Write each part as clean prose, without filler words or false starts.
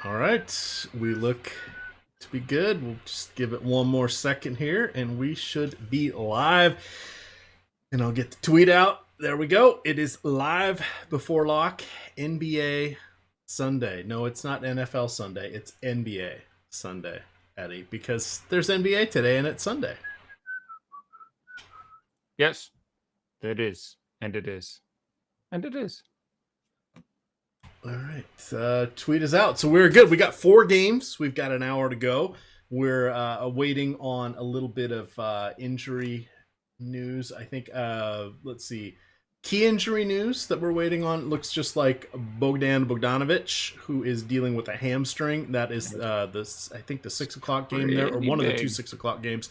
All right, we look to be good. We'll just give it one more second here, and we should be live. And I'll get the tweet out. There we go. It is live before lock, NBA Sunday. No, it's not NFL Sunday. It's NBA Sunday, Eddie, because there's NBA today and it's Sunday. Yes, it is. And it is. And it is. All right. Tweet is out. So we're good. We got 4 games. We've got an hour to go. We're waiting on a little bit of injury news. I think, let's see. Key injury news that we're waiting on looks just like Bogdanovic, who is dealing with a hamstring. That is this, I think, the 6 o'clock game there, or one of the 2 6 o'clock games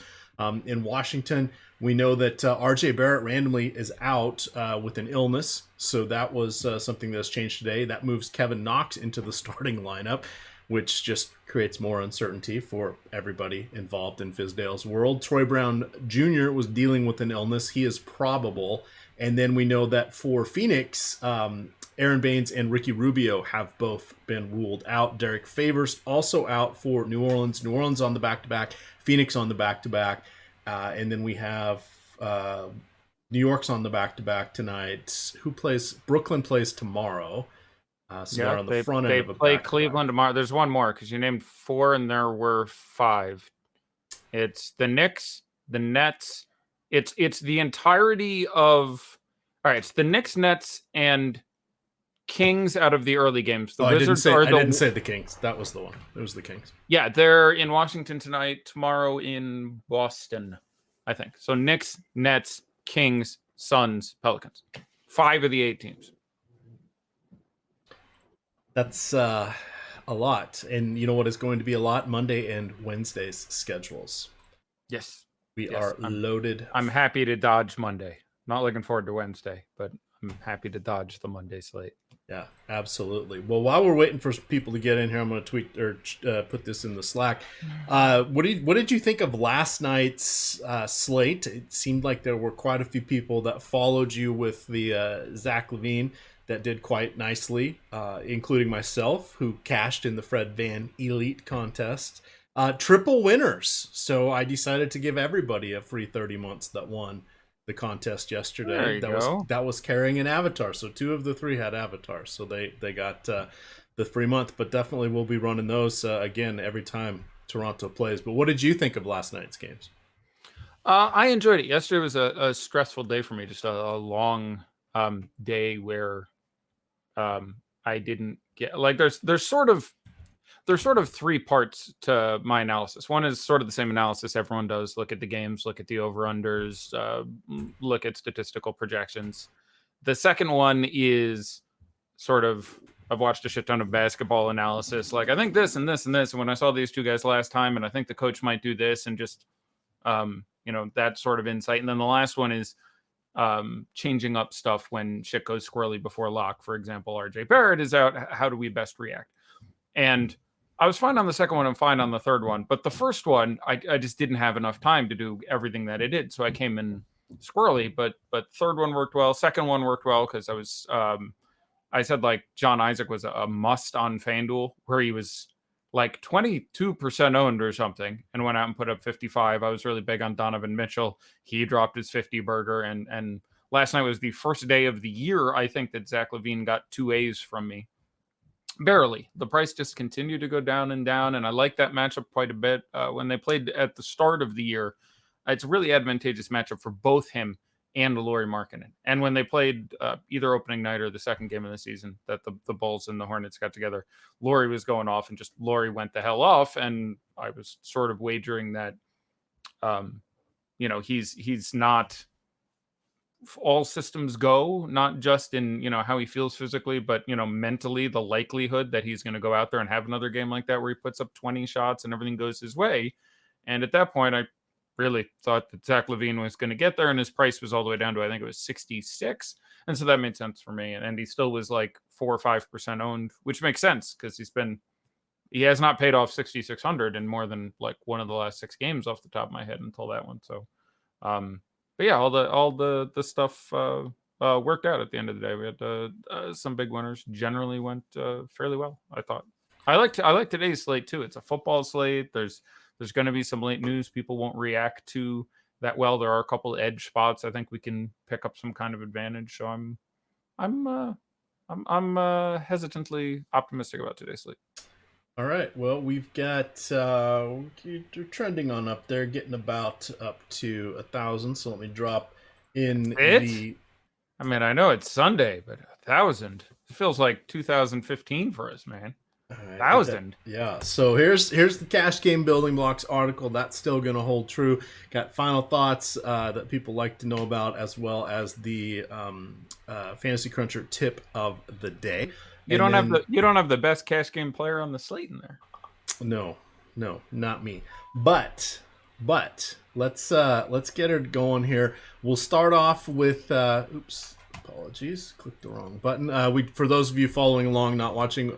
in Washington. We know that RJ Barrett randomly is out with an illness, so that was something that's changed today. That moves Kevin Knox into the starting lineup, which just creates more uncertainty for everybody involved in Fizdale's world. Troy Brown Jr. was dealing with an illness. He is probable. And then we know that for Phoenix, Aaron Baines and Ricky Rubio have both been ruled out. Derek Favors also out for New Orleans. New Orleans on the back-to-back. Phoenix on the back-to-back. And then we have New York's on the back-to-back tonight. Who plays? Brooklyn plays tomorrow. So they're on the front end of a back-to-back. They play Cleveland tomorrow. There's one more because you named 4 and there were 5. It's the Knicks, the Nets. It's the entirety of... All right, it's the Knicks, Nets, and Kings out of the early games. The Wizards I didn't say the Kings. That was the one. It was the Kings. Yeah, they're in Washington tonight, tomorrow in Boston, I think. So Knicks, Nets, Kings, Suns, Pelicans. 5 of the 8 teams. That's a lot. And you know what is going to be a lot? Monday and Wednesday's schedules. Yes. We are loaded. I'm happy to dodge Monday. Not looking forward to Wednesday, but I'm happy to dodge the Monday slate. Yeah, absolutely. Well, while we're waiting for people to get in here, I'm going to tweet or put this in the Slack. What did you think of last night's slate? It seemed like there were quite a few people that followed you with the Zach LaVine that did quite nicely, including myself, who cashed in the Fred Van Elite contest. Triple winners. So I decided to give everybody a free 30 months that won the contest yesterday. That was carrying an avatar. So 2 of the 3 had avatars. So they got the free month, but definitely we'll be running those again every time Toronto plays. But what did you think of last night's games? I enjoyed it. Yesterday was a stressful day for me. Just a long day where I didn't get like there's sort of 3 parts to my analysis. One is sort of the same analysis everyone does. Look at the games, look at the over-unders, look at statistical projections. The second one is sort of, I've watched a shit ton of basketball analysis. Like, I think this and this and this. And when I saw these 2 guys last time, and I think the coach might do this, and just, that sort of insight. And then the last one is changing up stuff when shit goes squirrely before lock. For example, RJ Barrett is out. How do we best react? And I was fine on the second one and fine on the third one. But the first one, I just didn't have enough time to do everything that it did. So I came in squirrely, but third one worked well. Second one worked well because I was, I said like John Isaac was a must on FanDuel, where he was like 22% owned or something and went out and put up 55. I was really big on Donovan Mitchell. He dropped his 50 burger. And last night was the first day of the year, I think, that Zach LaVine got 2 A's from me. Barely. The price just continued to go down and down, and I like that matchup quite a bit. When they played at the start of the year, it's a really advantageous matchup for both him and Lauri Markkanen. And when they played either opening night or the second game of the season that the Bulls and the Hornets got together, Lauri was going off, and just Lauri went the hell off, and I was sort of wagering that, he's not all systems go, not just in, how he feels physically, but, mentally, the likelihood that he's going to go out there and have another game like that where he puts up 20 shots and everything goes his way. And at that point, I really thought that Zach LaVine was going to get there, and his price was all the way down to, I think it was 66. And so that made sense for me. And he still was like 4 or 5% owned, which makes sense because he has not paid off 6,600 in more than like one of the last 6 games off the top of my head until that one. So, but yeah, all the stuff worked out at the end of the day. We had some big winners. Generally went fairly well, I thought. I like today's slate too. It's a football slate. There's going to be some late news. People won't react to that well. There are a couple edge spots. I think we can pick up some kind of advantage. So I'm hesitantly optimistic about today's slate. All right. Well, we've got we're trending on up there, getting about up to 1,000. So let me drop in the. I mean, I know it's Sunday, but 1,000. It feels like 2015 for us, man. 1,000. Yeah. So here's the cash game building blocks article. That's still going to hold true. Got final thoughts that people like to know about, as well as the Fantasy Cruncher tip of the day. You don't have the best cash game player on the slate in there. No, not me. But let's get her going here. We'll start off with oops, apologies, clicked the wrong button. We, for those of you following along, not watching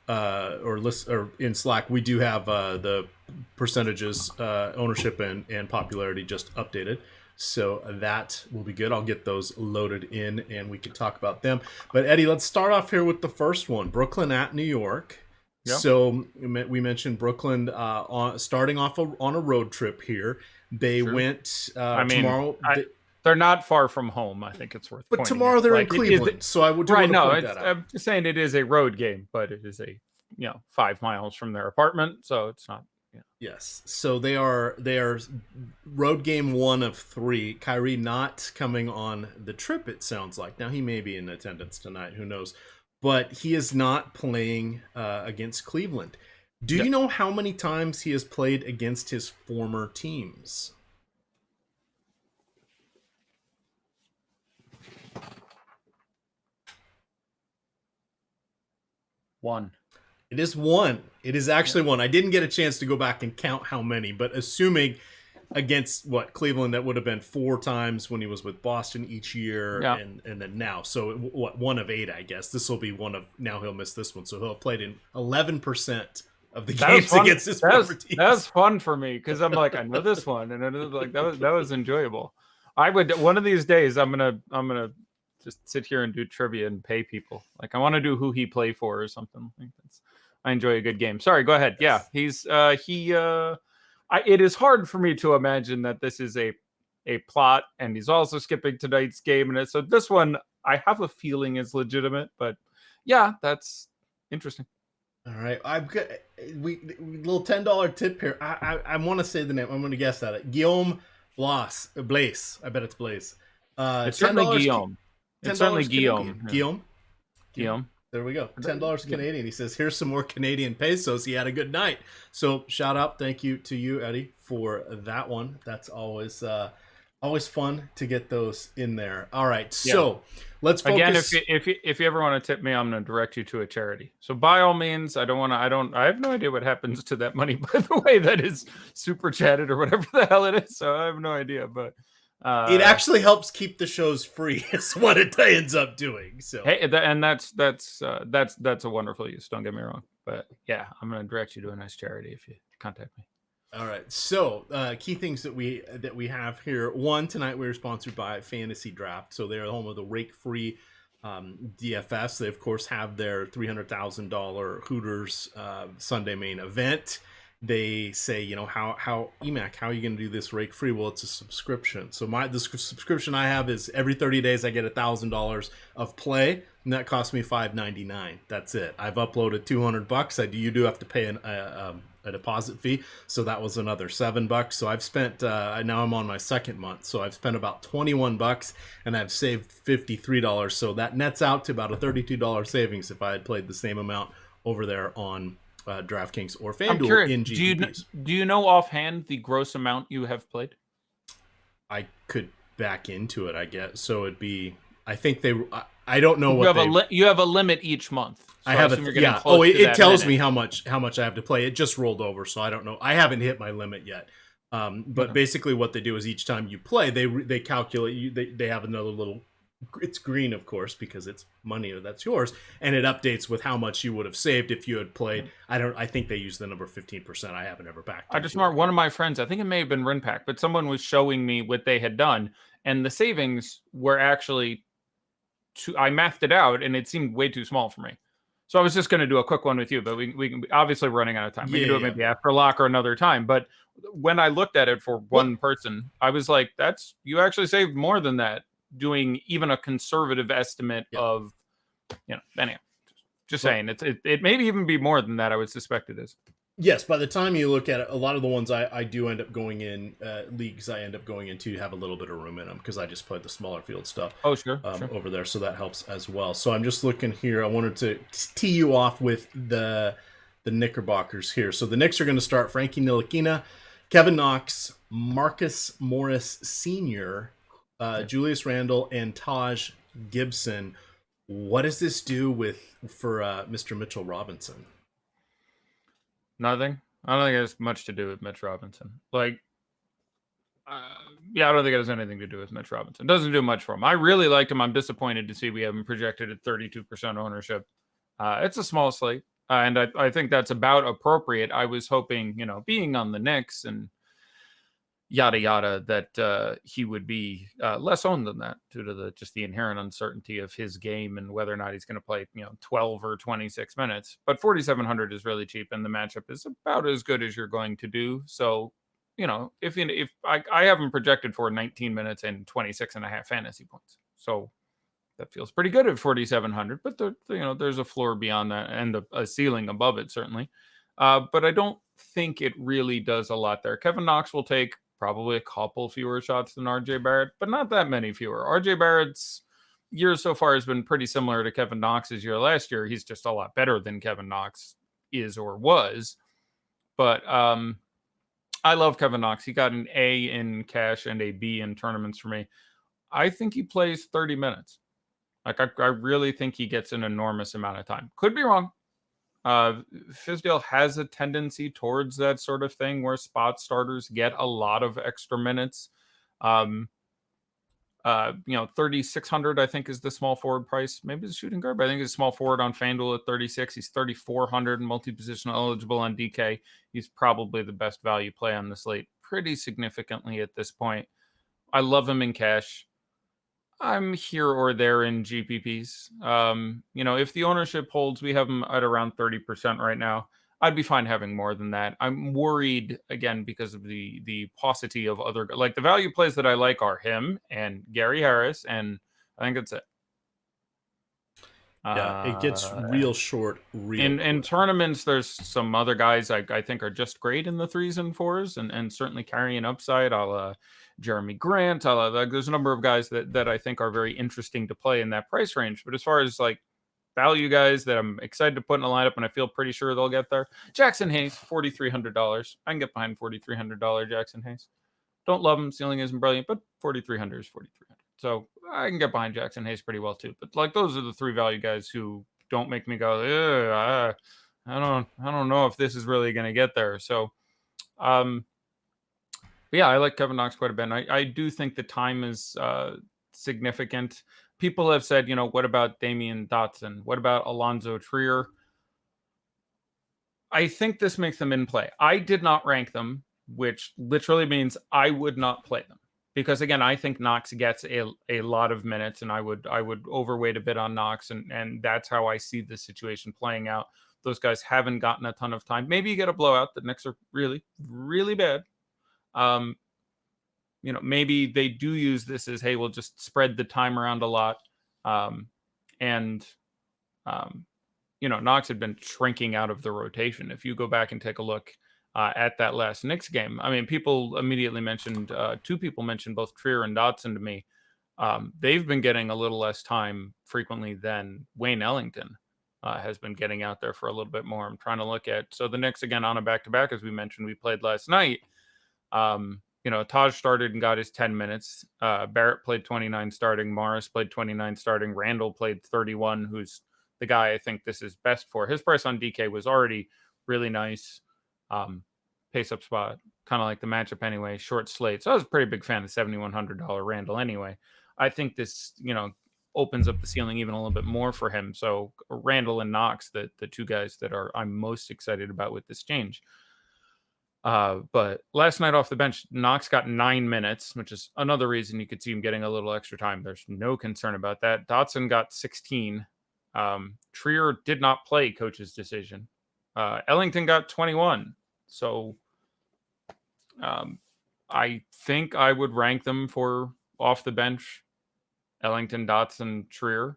or listen or in Slack, we do have the percentages, ownership and popularity just updated. So that will be good. I'll get those loaded in and we can talk about them. But Eddie, let's start off here with the first one. Brooklyn at New York. Yep. So we mentioned Brooklyn starting off on a road trip here. They went tomorrow. They're not far from home. I think it's worth. But tomorrow they're in Cleveland, so I would want to point that out. I'm just saying it is a road game, but it is 5 miles from their apartment, so it's not. Yeah. Yes, so they are road game 1 of 3. Kyrie not coming on the trip. It sounds like now he may be in attendance tonight. Who knows? But he is not playing against Cleveland. Do you know how many times he has played against his former teams? One. It is 1. It is actually 1. I didn't get a chance to go back and count how many, but assuming against Cleveland, that would have been 4 times when he was with Boston each year, and then now. So 1 of 8, I guess. This will be one of, now he'll miss this one, so he'll have played in 11% of the games against his former teams. That was fun for me because I'm like, I know this one, and it was like that was enjoyable. I would one of these days I'm gonna just sit here and do trivia and pay people. Like I want to do who he play for or something. I enjoy a good game. Sorry, go ahead. Yeah, he's it is hard for me to imagine that this is a plot, and he's also skipping tonight's game, and so this one I have a feeling is legitimate. But yeah, that's interesting. All right, I've got little $10 tip here. I want to say the name. I'm going to guess at it. Guillaume Blaise. I bet it's Blaise. It's certainly Guillaume. It's certainly Guillaume. Guillaume. There we go. $10 Canadian. He says, here's some more Canadian pesos. He had a good night. So shout out. Thank you to you, Eddie, for that one. That's always fun to get those in there. All right. So let's focus. Again, if you ever want to tip me, I'm going to direct you to a charity. So by all means, I have no idea what happens to that money, by the way, that is super chatted or whatever the hell it is. So I have no idea, but it actually helps keep the shows free is what it ends up doing. So hey, and that's a wonderful use, don't get me wrong, but yeah, I'm going to direct you to a nice charity if you contact me. All right, so key things that we have here. One, tonight we were sponsored by Fantasy Draft, so they're home of the rake free DFS. They of course have their $300,000 Hooters Sunday main event. They say, how EMAC, how are you going to do this rake free? Well, it's a subscription. So the subscription I have is every 30 days I get $1,000 of play, and that costs me $5.99. That's it. I've uploaded $200. You do have to pay a deposit fee, so that was another $7. So I've spent now I'm on my second month, so I've spent about $21 and I've saved $53. So that nets out to about a $32 savings if I had played the same amount over there on DraftKings or FanDuel in GPPs. Do you know offhand the gross amount you have played? I could back into it, I guess. So it'd be, I think I don't know what you have a limit each month. So I have it tells me how much I have to play. It just rolled over, so I don't know. I haven't hit my limit yet. But basically what they do is each time you play, they calculate they have another little, it's green, of course, because it's money that's yours, and it updates with how much you would have saved if you had played. I think they use the number 15%. I haven't ever backed. I just marked one of my friends, I think it may have been Rinpack, but someone was showing me what they had done, and the savings were actually I mathed it out, and it seemed way too small for me. So I was just going to do a quick one with you, but we can obviously running out of time. We can do it Yeah. maybe after lock or another time. But when I looked at it for one person, I was like, you actually saved more than that doing even a conservative estimate of, anyhow, just saying it maybe even be more than that. I would suspect it is. Yes, by the time you look at it, a lot of the ones I do end up going in leagues I end up going into have a little bit of room in them because I just played the smaller field stuff Oh, sure. over there, so that helps as well. So I'm just looking here. I wanted to tee you off with the Knickerbockers here. So the Knicks are going to start Frankie Ntilikina, Kevin Knox, Marcus Morris Sr., Julius Randle, and Taj Gibson. What does this do for Mr. Mitchell Robinson? Nothing. I don't think it has much to do with Mitch Robinson. Like, I don't think it has anything to do with Mitch Robinson. It doesn't do much for him. I really liked him. I'm disappointed to see we have him projected at 32% ownership. It's a small slate, and I think that's about appropriate. I was hoping, being on the Knicks and yada yada, that he would be less owned than that due to just the inherent uncertainty of his game and whether or not he's going to play 12 or 26 minutes. But 4,700 is really cheap, and the matchup is about as good as you're going to do. So if I have him projected for 19 minutes and 26 and a half fantasy points, so that feels pretty good at 4,700. But there's a floor beyond that and a ceiling above it certainly. But I don't think it really does a lot there. Kevin Knox will take probably a couple fewer shots than RJ Barrett, but not that many fewer. RJ Barrett's year so far has been pretty similar to Kevin Knox's year last year. He's just a lot better than Kevin Knox is or was. But I love Kevin Knox. He got an A in cash and a B in tournaments for me. I think he plays 30 minutes. Like, I really think he gets an enormous amount of time. Could be wrong. Fizdale has a tendency towards that sort of thing where spot starters get a lot of extra minutes. 3,600 I think is the small forward price. Maybe it's shooting guard, but I think it's small forward on FanDuel at 36. He's 3,400 multi-position eligible on DK. He's probably the best value play on the slate pretty significantly at this point. I love him in cash. I'm here or there in GPPs. If the ownership holds, we have them at around 30% right now. I'd be fine having more than that. I'm worried again because of the paucity of other, like the value plays that I like are him and Gary Harris, and I think that's it. Yeah, it gets real short in tournaments. There's some other guys I think are just great in the 3s and 4s and certainly carry an upside. Jeremy Grant. There's a number of guys that I think are very interesting to play in that price range. But as far as like value guys that I'm excited to put in a lineup and I feel pretty sure they'll get there, Jackson Hayes, $4,300. I can get behind $4,300 Jackson Hayes. Don't love him. Ceiling isn't brilliant, but 4,300 is 4,300. So I can get behind Jackson Hayes pretty well too. But like those are the 3 value guys who don't make me go, I don't know if this is really going to get there. So, yeah, I like Kevin Knox quite a bit. And I do think the time is significant. People have said, what about Damian Dotson? What about Alonzo Trier? I think this makes them in play. I did not rank them, which literally means I would not play them. Because again, I think Knox gets a lot of minutes, and I would overweight a bit on Knox, and that's how I see the situation playing out. Those guys haven't gotten a ton of time. Maybe you get a blowout. The Knicks are really, really bad. Maybe they do use this as, hey, we'll just spread the time around a lot. Knox had been shrinking out of the rotation. If you go back and take a look at that last Knicks game, I mean, people immediately mentioned, 2 people mentioned both Trier and Dotson to me. They've been getting a little less time frequently than Wayne Ellington has been getting out there for a little bit more. I'm trying to look at, so the Knicks again on a back-to-back, as we mentioned, we played last night. Taj started and got his 10 minutes. Barrett played 29 starting. Morris played 29 starting. Randall played 31, who's the guy I think this is best for. His price on DK was already really nice. Pace up spot, kind of like the matchup anyway. Short slate. So I was a pretty big fan of $7,100 Randall anyway. I think this, opens up the ceiling even a little bit more for him. So Randall and Knox, the 2 guys that I'm most excited about with this change. But last night off the bench, Knox got 9 minutes, which is another reason you could see him getting a little extra time. There's no concern about that. Dotson got 16. Trier did not play coach's decision. Ellington got 21. So I think I would rank them for off the bench, Ellington, Dotson, Trier,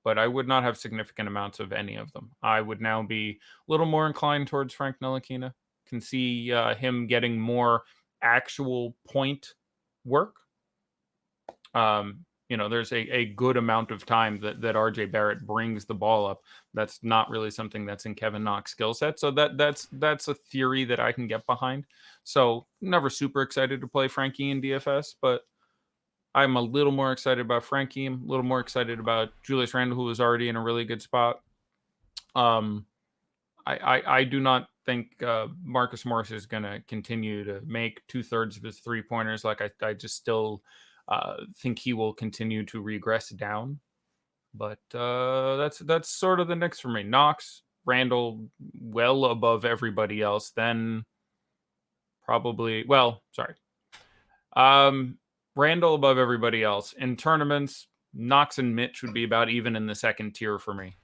but I would not have significant amounts of any of them. I would now be a little more inclined towards Frank Ntilikina. Can see him getting more actual point work. There's a good amount of time that RJ Barrett brings the ball up. That's not really something that's in Kevin Knox's skill set. So that's a theory that I can get behind. So never super excited to play Frankie in DFS, but I'm a little more excited about Frankie. I'm a little more excited about Julius Randle, who is already in a really good spot. I do not think Marcus Morris is going to continue to make 2/3 of his 3-pointers. Like I just still think he will continue to regress down. But that's sort of the Knicks for me. Knox, Randall, well above everybody else. Then probably, Randall above everybody else. In tournaments, Knox and Mitch would be about even in the second tier for me.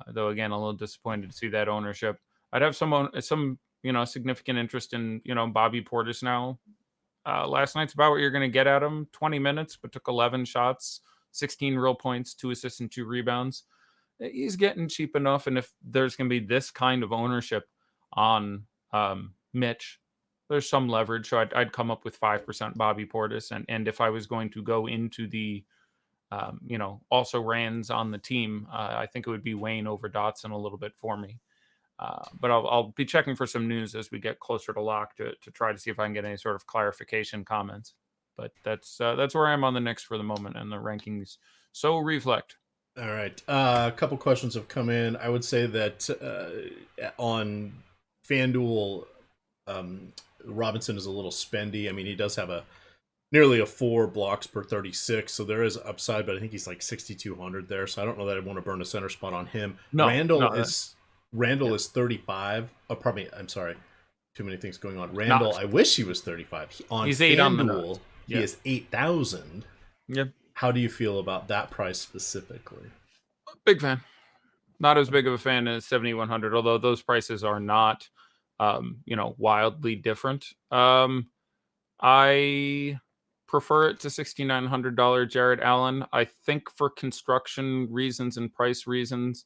Though again, a little disappointed to see that ownership. I'd have some significant interest in Bobby Portis now. Last night's about what you're going to get at him. 20 minutes, but took 11 shots, 16 real points, 2 assists and 2 rebounds. He's getting cheap enough, and if there's going to be this kind of ownership on Mitch, there's some leverage. So I'd come up with 5% Bobby Portis, and if I was going to go into the also Rands on the team, I think it would be Wayne over Dotson a little bit for me. But I'll be checking for some news as we get closer to lock to try to see if I can get any sort of clarification comments. But that's where I am on the Knicks for the moment, and the rankings so reflect. All right. A couple questions have come in. I would say that on FanDuel, Robinson is a little spendy. I mean, he does have nearly a 4 blocks per 36, so there is upside, but I think he's like 6,200 there, so I don't know that I'd want to burn a center spot on him. No, Randall is 35. Oh, pardon me. I'm sorry. Too many things going on. Randall, I wish he was 35. He's 8 on the nose. He is 8,000. Yep. How do you feel about that price specifically? Big fan. Not as big of a fan as 7,100, although those prices are not, wildly different. I prefer it to $6,900 Jared Allen. I think for construction reasons and price reasons,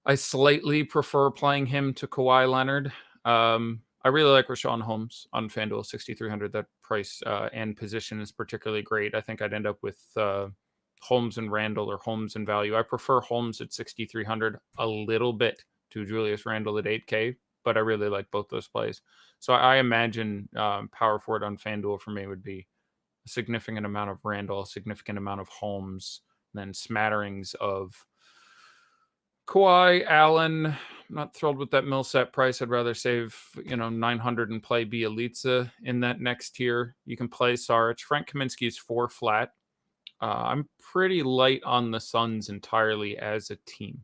I slightly prefer playing him to Kawhi Leonard. I really like Rashawn Holmes on FanDuel 6,300. That price and position is particularly great. I think I'd end up with Holmes and Randall, or Holmes and value. I prefer Holmes at 6,300 a little bit to Julius Randle at 8K, but I really like both those plays. So I imagine power forward on FanDuel for me would be a significant amount of Randall, a significant amount of Holmes, and then smatterings of Kawhi, Allen. I'm not thrilled with that Millsap price. I'd rather save 900 and play Bielitsa in that next tier. You can play Saric. Frank Kaminsky's 4 flat. I'm pretty light on the Suns entirely as a team.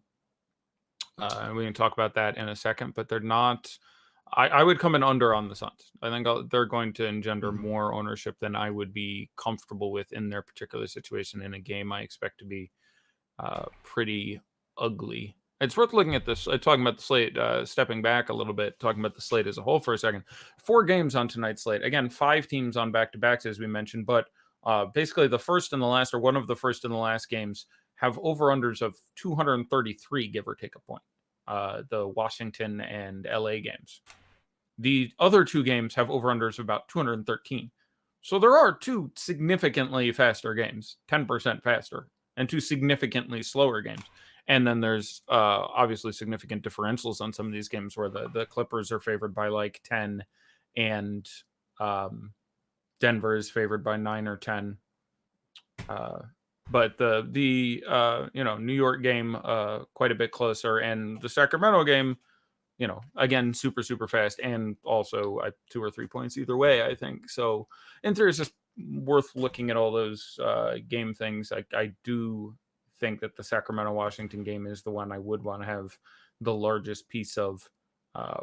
And we can talk about that in a second, but they're not. I would come in under on the Suns. I think they're going to engender more ownership than I would be comfortable with in their particular situation in a game I expect to be pretty ugly. It's worth looking at this, talking about the slate, stepping back a little bit, talking about the slate as a whole for a second. 4 games on tonight's slate. Again, 5 teams on back-to-backs, as we mentioned, but basically the first and the last, or one of the first and the last games, have over-unders of 233, give or take a point. The Washington and LA games. The other 2 games have over-unders of about 213. So there are 2 significantly faster games, 10% faster, and 2 significantly slower games. And then there's obviously significant differentials on some of these games where the Clippers are favored by like 10 and Denver is favored by 9 or 10. But the New York game quite a bit closer, and the Sacramento game, again, super, super fast, and also 2 or 3 points either way, I think. So in theory, it's just worth looking at all those game things. I do think that the Sacramento-Washington game is the one I would want to have the largest piece of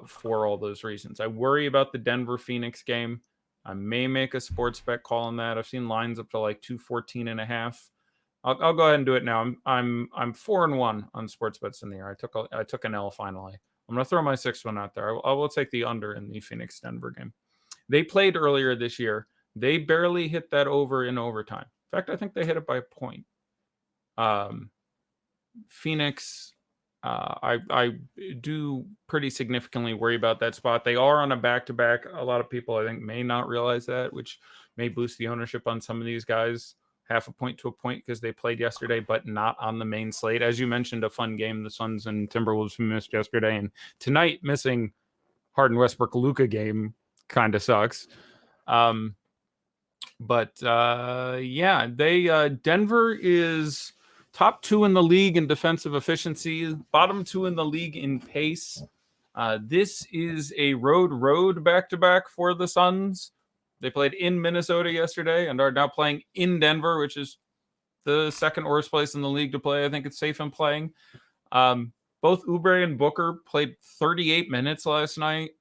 for all those reasons. I worry about the Denver-Phoenix game. I may make a sports bet call on that. I've seen lines up to like 214.5. I'll go ahead and do it now. I'm 4-1 on sports bets in the year. I took an L finally. I'm gonna throw my sixth one out there. I will take the under in the Phoenix Denver game. They played earlier this year. They barely hit that over in overtime. In fact, I think they hit it by a point. Phoenix, I do pretty significantly worry about that spot. They are on a back-to-back. A lot of people, I think, may not realize that, which may boost the ownership on some of these guys. Half a point to a point because they played yesterday, but not on the main slate. As you mentioned, a fun game. The Suns and Timberwolves missed yesterday, and tonight missing Harden Westbrook Luka game kind of sucks. Yeah, Denver is top 2 in the league in defensive efficiency, bottom 2 in the league in pace. This is a road back-to-back for the Suns. They played in Minnesota yesterday and are now playing in Denver, which is the second worst place in the league to play. I think it's safe in playing. Both Oubre and Booker played 38 minutes last night.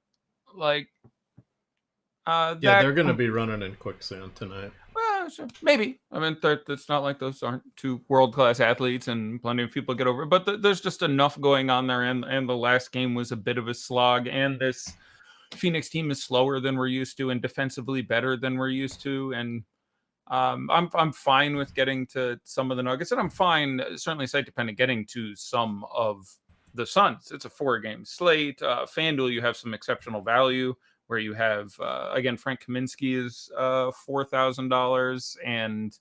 They're going to be running in quicksand tonight. Well, sure. Maybe. I mean, it's not like those aren't two world-class athletes and plenty of people get over it. But there's just enough going on there. And the last game was a bit of a slog. And this Phoenix team is slower than we're used to and defensively better than we're used to. And I'm fine with getting to some of the Nuggets. And I'm fine, certainly site-dependent, getting to some of the Suns. It's a 4-game slate. FanDuel, you have some exceptional value, where you have, again, Frank Kaminsky is $4,000, and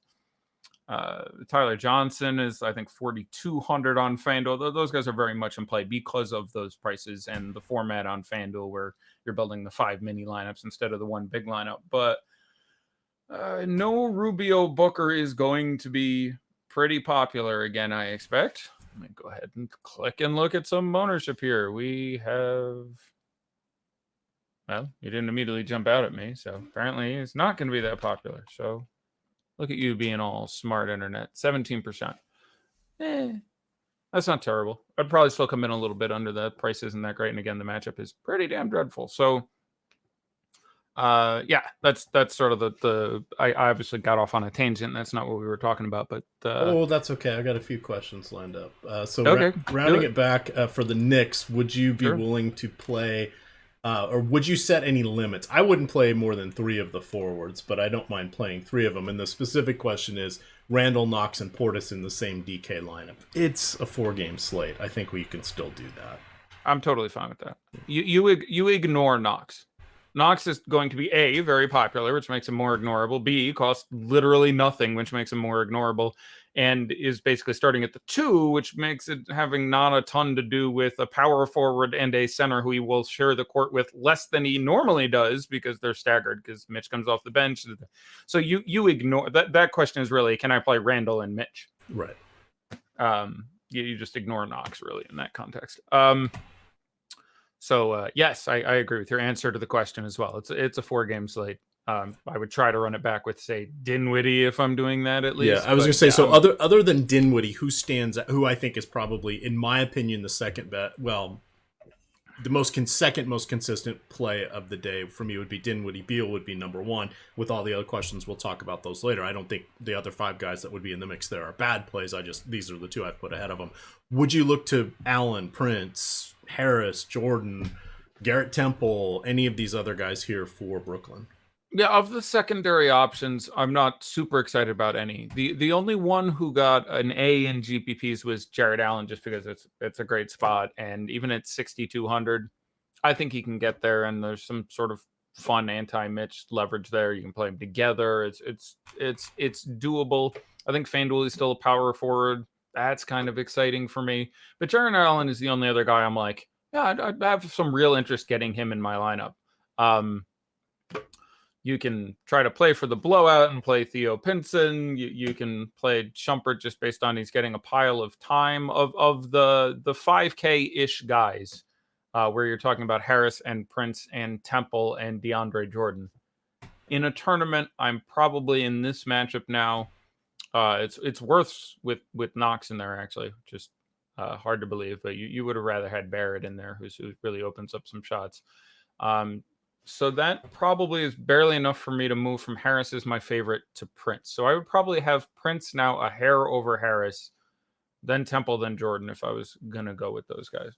Tyler Johnson is, I think, $4,200 on FanDuel. Those guys are very much in play because of those prices and the format on FanDuel, where you're building the 5 mini lineups instead of the 1 big lineup. But no Rubio Booker is going to be pretty popular again, I expect. Let me go ahead and click and look at some ownership here. We have... Well, you didn't immediately jump out at me, so apparently it's not going to be that popular. So look at you being all smart internet. 17%. That's not terrible. I'd probably still come in a little bit under that. Price isn't that great. And again, the matchup is pretty damn dreadful. So yeah, that's sort of the I obviously got off on a tangent. That's not what we were talking about, but that's okay. I got a few questions lined up. Okay, rounding it back for the Knicks, would you be Sure. willing to play, or would you set any limits? I wouldn't play more than 3 of the forwards, but I don't mind playing 3 of them. And the specific question is Randall, Knox, and Portis in the same DK lineup. It's a 4-game slate. I think we can still do that. I'm totally fine with that. You ignore Knox. Knox is going to be A, very popular, which makes him more ignorable. B, costs literally nothing, which makes him more ignorable, and is basically starting at the 2, which makes it having not a ton to do with a power forward and a center who he will share the court with less than he normally does because they're staggered because Mitch comes off the bench. So you ignore that question is really, can I play Randall and Mitch? Right. You just ignore Knox really in that context. So yes, I agree with your answer to the question as well. It's a 4-game slate. I would try to run it back with, say, Dinwiddie if I'm doing that at least. Yeah, I was going to say, so other than Dinwiddie, who I think is probably, in my opinion, the second best, well, the second most consistent play of the day for me would be Dinwiddie. Beal would be number 1. With all the other questions, we'll talk about those later. I don't think the other 5 guys that would be in the mix there are bad plays. These are the 2 I've put ahead of them. Would you look to Allen, Prince, Harris, Jordan, Garrett Temple, any of these other guys here for Brooklyn? Yeah, of the secondary options, I'm not super excited about any. The only one who got an A in GPPs was Jared Allen, just because it's a great spot, and even at 6,200, I think he can get there. And there's some sort of fun anti-Mitch leverage there. You can play them together. It's doable. I think FanDuel is still a power forward. That's kind of exciting for me. But Jared Allen is the only other guy I'm like, yeah, I'd have some real interest getting him in my lineup. You can try to play for the blowout and play Theo Pinson. You can play Shumpert just based on he's getting a pile of time of the 5K-ish guys, where you're talking about Harris and Prince and Temple and DeAndre Jordan. In a tournament, I'm probably in this matchup now. It's worse with Knox in there, actually. Just hard to believe, but you would have rather had Barrett in there, who really opens up some shots. So that probably is barely enough for me to move from Harris as my favorite to Prince. So I would probably have Prince now a hair over Harris, then Temple, then Jordan if I was gonna go with those guys.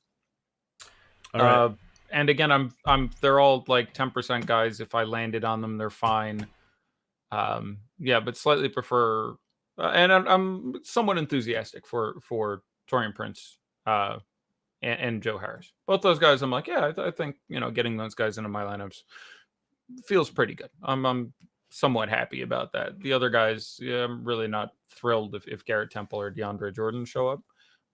All right. And again, they're all like 10% guys. If I landed on them, they're fine. Yeah, but slightly prefer, and I'm somewhat enthusiastic for Torian Prince and Joe Harris. Both those guys, I'm like, yeah, I think getting those guys into my lineups feels pretty good. I'm somewhat happy about that. The other guys, yeah, I'm really not thrilled if Garrett Temple or DeAndre Jordan show up.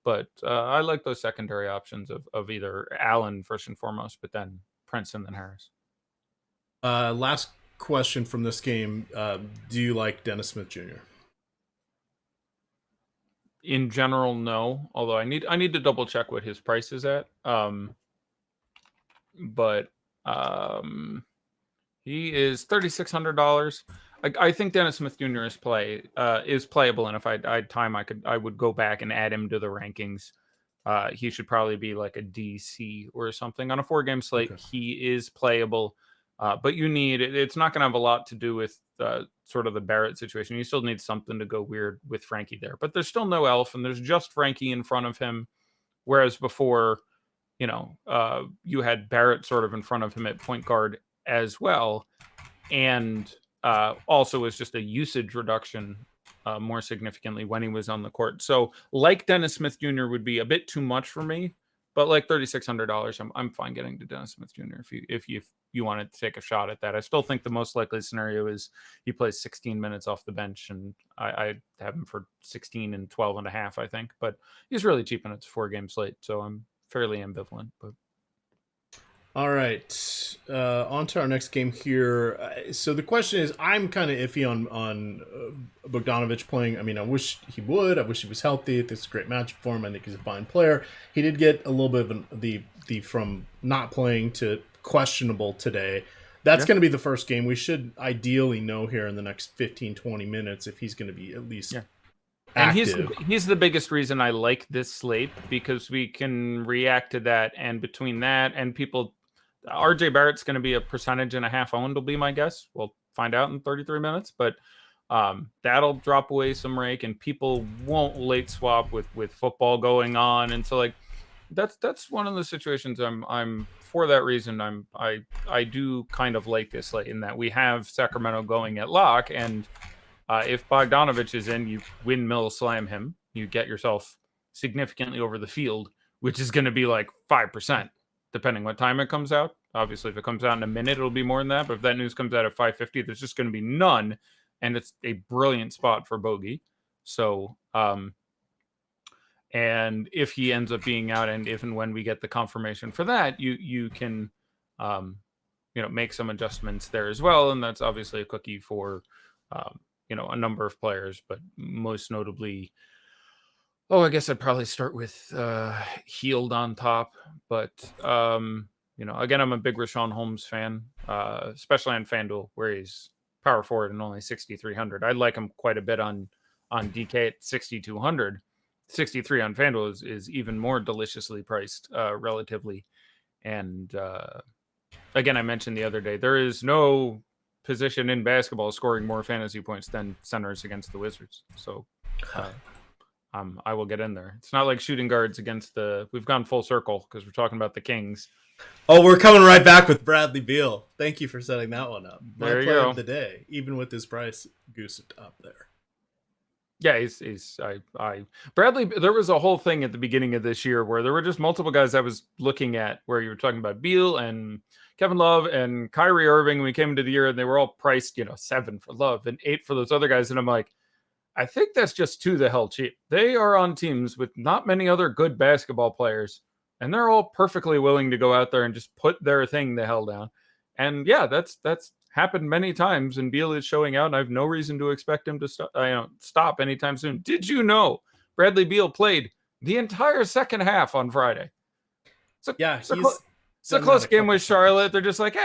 But I like those secondary options of either Allen first and foremost, but then Prince and then Harris. Last question from this game: do you like Dennis Smith Jr.? In general, no. Although I need to double check what his price is at. But he is $3,600. I think Dennis Smith Jr. is playable, and if I had time, I would go back and add him to the rankings. He should probably be like a DC or something on a 4-game slate. Okay. He is playable, but it's not going to have a lot to do with sort of the Barrett situation. You still need something to go weird with Frankie there, but there's still no Elf, and there's just Frankie in front of him. Whereas before, you had Barrett sort of in front of him at point guard as well, and also was just a usage reduction more significantly when he was on the court. So like Dennis Smith Jr. would be a bit too much for me, but like $3,600, I'm fine getting to Dennis Smith Jr. if you wanted to take a shot at that. I still think the most likely scenario is he plays 16 minutes off the bench, and I have him for 16 and 12 and a half, I think, but he's really cheap and it's a 4-game slate, so I'm fairly ambivalent. But All right, on to our next game here. So the question is, I'm kind of iffy on Bogdanovic playing. I mean, I wish he would. I wish he was healthy. This is a great matchup for him. I think he's a fine player. He did get a little bit of the from not playing to questionable today. That's going to be the first game. We should ideally know here in the next 15, 20 minutes if he's going to be at least active. And he's the biggest reason I like this slate, because we can react to that, and between that and people, RJ Barrett's going to be a percentage and a half owned, will be my guess. We'll find out in 33 minutes, but that'll drop away some rake, and people won't late swap with football going on, and so like that's one of the situations I'm for that reason I do kind of like this slate, in that we have Sacramento going at lock, and if Bogdanovic is in, you windmill slam him, you get yourself significantly over the field, which is going to be like 5%, depending what time it comes out. Obviously, if it comes out in a minute, it'll be more than that. But if that news comes out at 5:50, there's just going to be none, and it's a brilliant spot for Bogey. So, and if he ends up being out, and if and when we get the confirmation for that, you can, make some adjustments there as well, and that's obviously a cookie for, a number of players, but most notably. Oh, I guess I'd probably start with Healed on top, but again, I'm a big Rashawn Holmes fan, especially on FanDuel, where he's power forward and only 6,300. I like him quite a bit on DK at 6,200. 63 on FanDuel is even more deliciously priced, relatively. And again, I mentioned the other day, there is no position in basketball scoring more fantasy points than centers against the Wizards. So. I will get in there. It's not like shooting guards against we've gone full circle because we're talking about the Kings. Oh, we're coming right back with Bradley Beal. Thank you for setting that one up. There My you player go. of the day, even with his price goosed up there. Yeah, Bradley. There was a whole thing at the beginning of this year where there were just multiple guys I was looking at where you were talking about Beal and Kevin Love and Kyrie Irving. We came into the year and they were all priced, 7 for Love and 8 for those other guys. And I'm like, I think that's just too the hell cheap. They are on teams with not many other good basketball players, and they're all perfectly willing to go out there and just put their thing the hell down. And yeah, that's happened many times, and Beal is showing out, and I have no reason to expect him to stop anytime soon. Did you know Bradley Beal played the entire second half on Friday? So yeah, it's a close game with Charlotte. They're just like,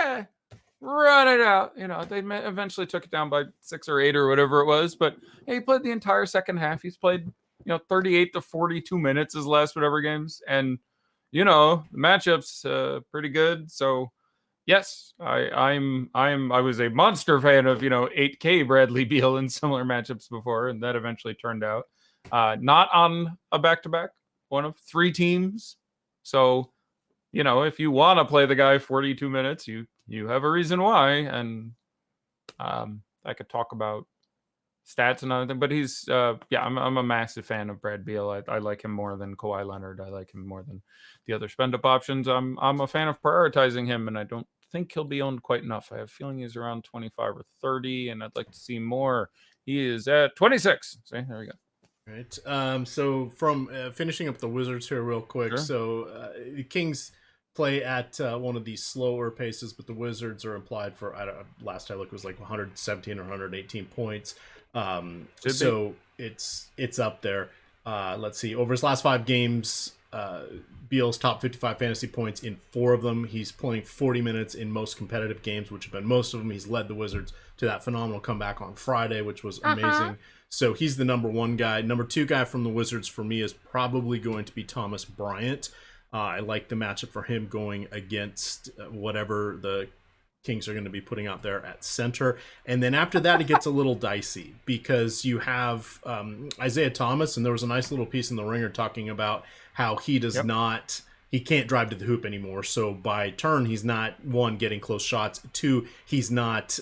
run it out. They eventually took it down by 6 or 8 or whatever it was. But he played the entire second half. He's played, 38 to 42 minutes his last whatever games. And, the matchup's pretty good. So Yes, I was a monster fan of 8K Bradley Beal in similar matchups before, and that eventually turned out not on a back-to-back, one of 3 teams. So if you want to play the guy 42 minutes, you have a reason why, and I could talk about stats and other thing, but he's I'm a massive fan of Brad Beal. I like him more than Kawhi Leonard. I like him more than the other spend up options. I'm a fan of prioritizing him, and I don't think he'll be owned quite enough. I have a feeling he's around 25 or 30, and I'd like to see more. He is at 26. See, there we go. Right. So from finishing up the Wizards here real quick. Sure. So the Kings play at one of these slower paces, but the Wizards are implied for, I don't know, last I looked was like 117 or 118 points. So it's up there. Let's see. Over his last 5 games, Beal's top 55 fantasy points in 4 of them. He's playing 40 minutes in most competitive games, which have been most of them. He's led the Wizards to that phenomenal comeback on Friday, which was amazing. So he's the number 1 guy. Number 2 guy from the Wizards for me is probably going to be Thomas Bryant. I like the matchup for him going against whatever the Kings are going to be putting out there at center. And then after that, it gets a little dicey because you have Isaiah Thomas, and there was a nice little piece in the Ringer talking about how he does not, he can't drive to the hoop anymore. So by turn, he's not, 1, getting close shots, 2, he's not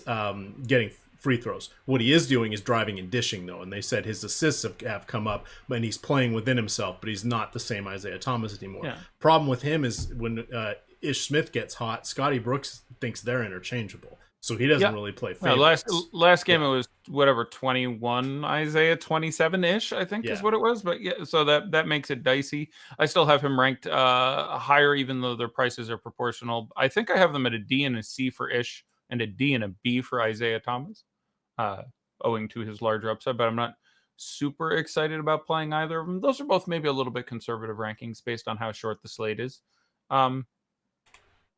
getting free throws. What he is doing is driving and dishing, though, and they said his assists have come up, and he's playing within himself, but he's not the same Isaiah Thomas anymore. Yeah. Problem with him is when Ish Smith gets hot, Scotty Brooks thinks they're interchangeable, so he doesn't really play favorites. Last game it was whatever 21 Isaiah 27-ish I think is what it was, but so that makes it dicey. I still have him ranked higher even though their prices are proportional. I think I have them at a D and a C for Ish and a D and a B for Isaiah Thomas, owing to his larger upside, but I'm not super excited about playing either of them. Those are both maybe a little bit conservative rankings based on how short the slate is.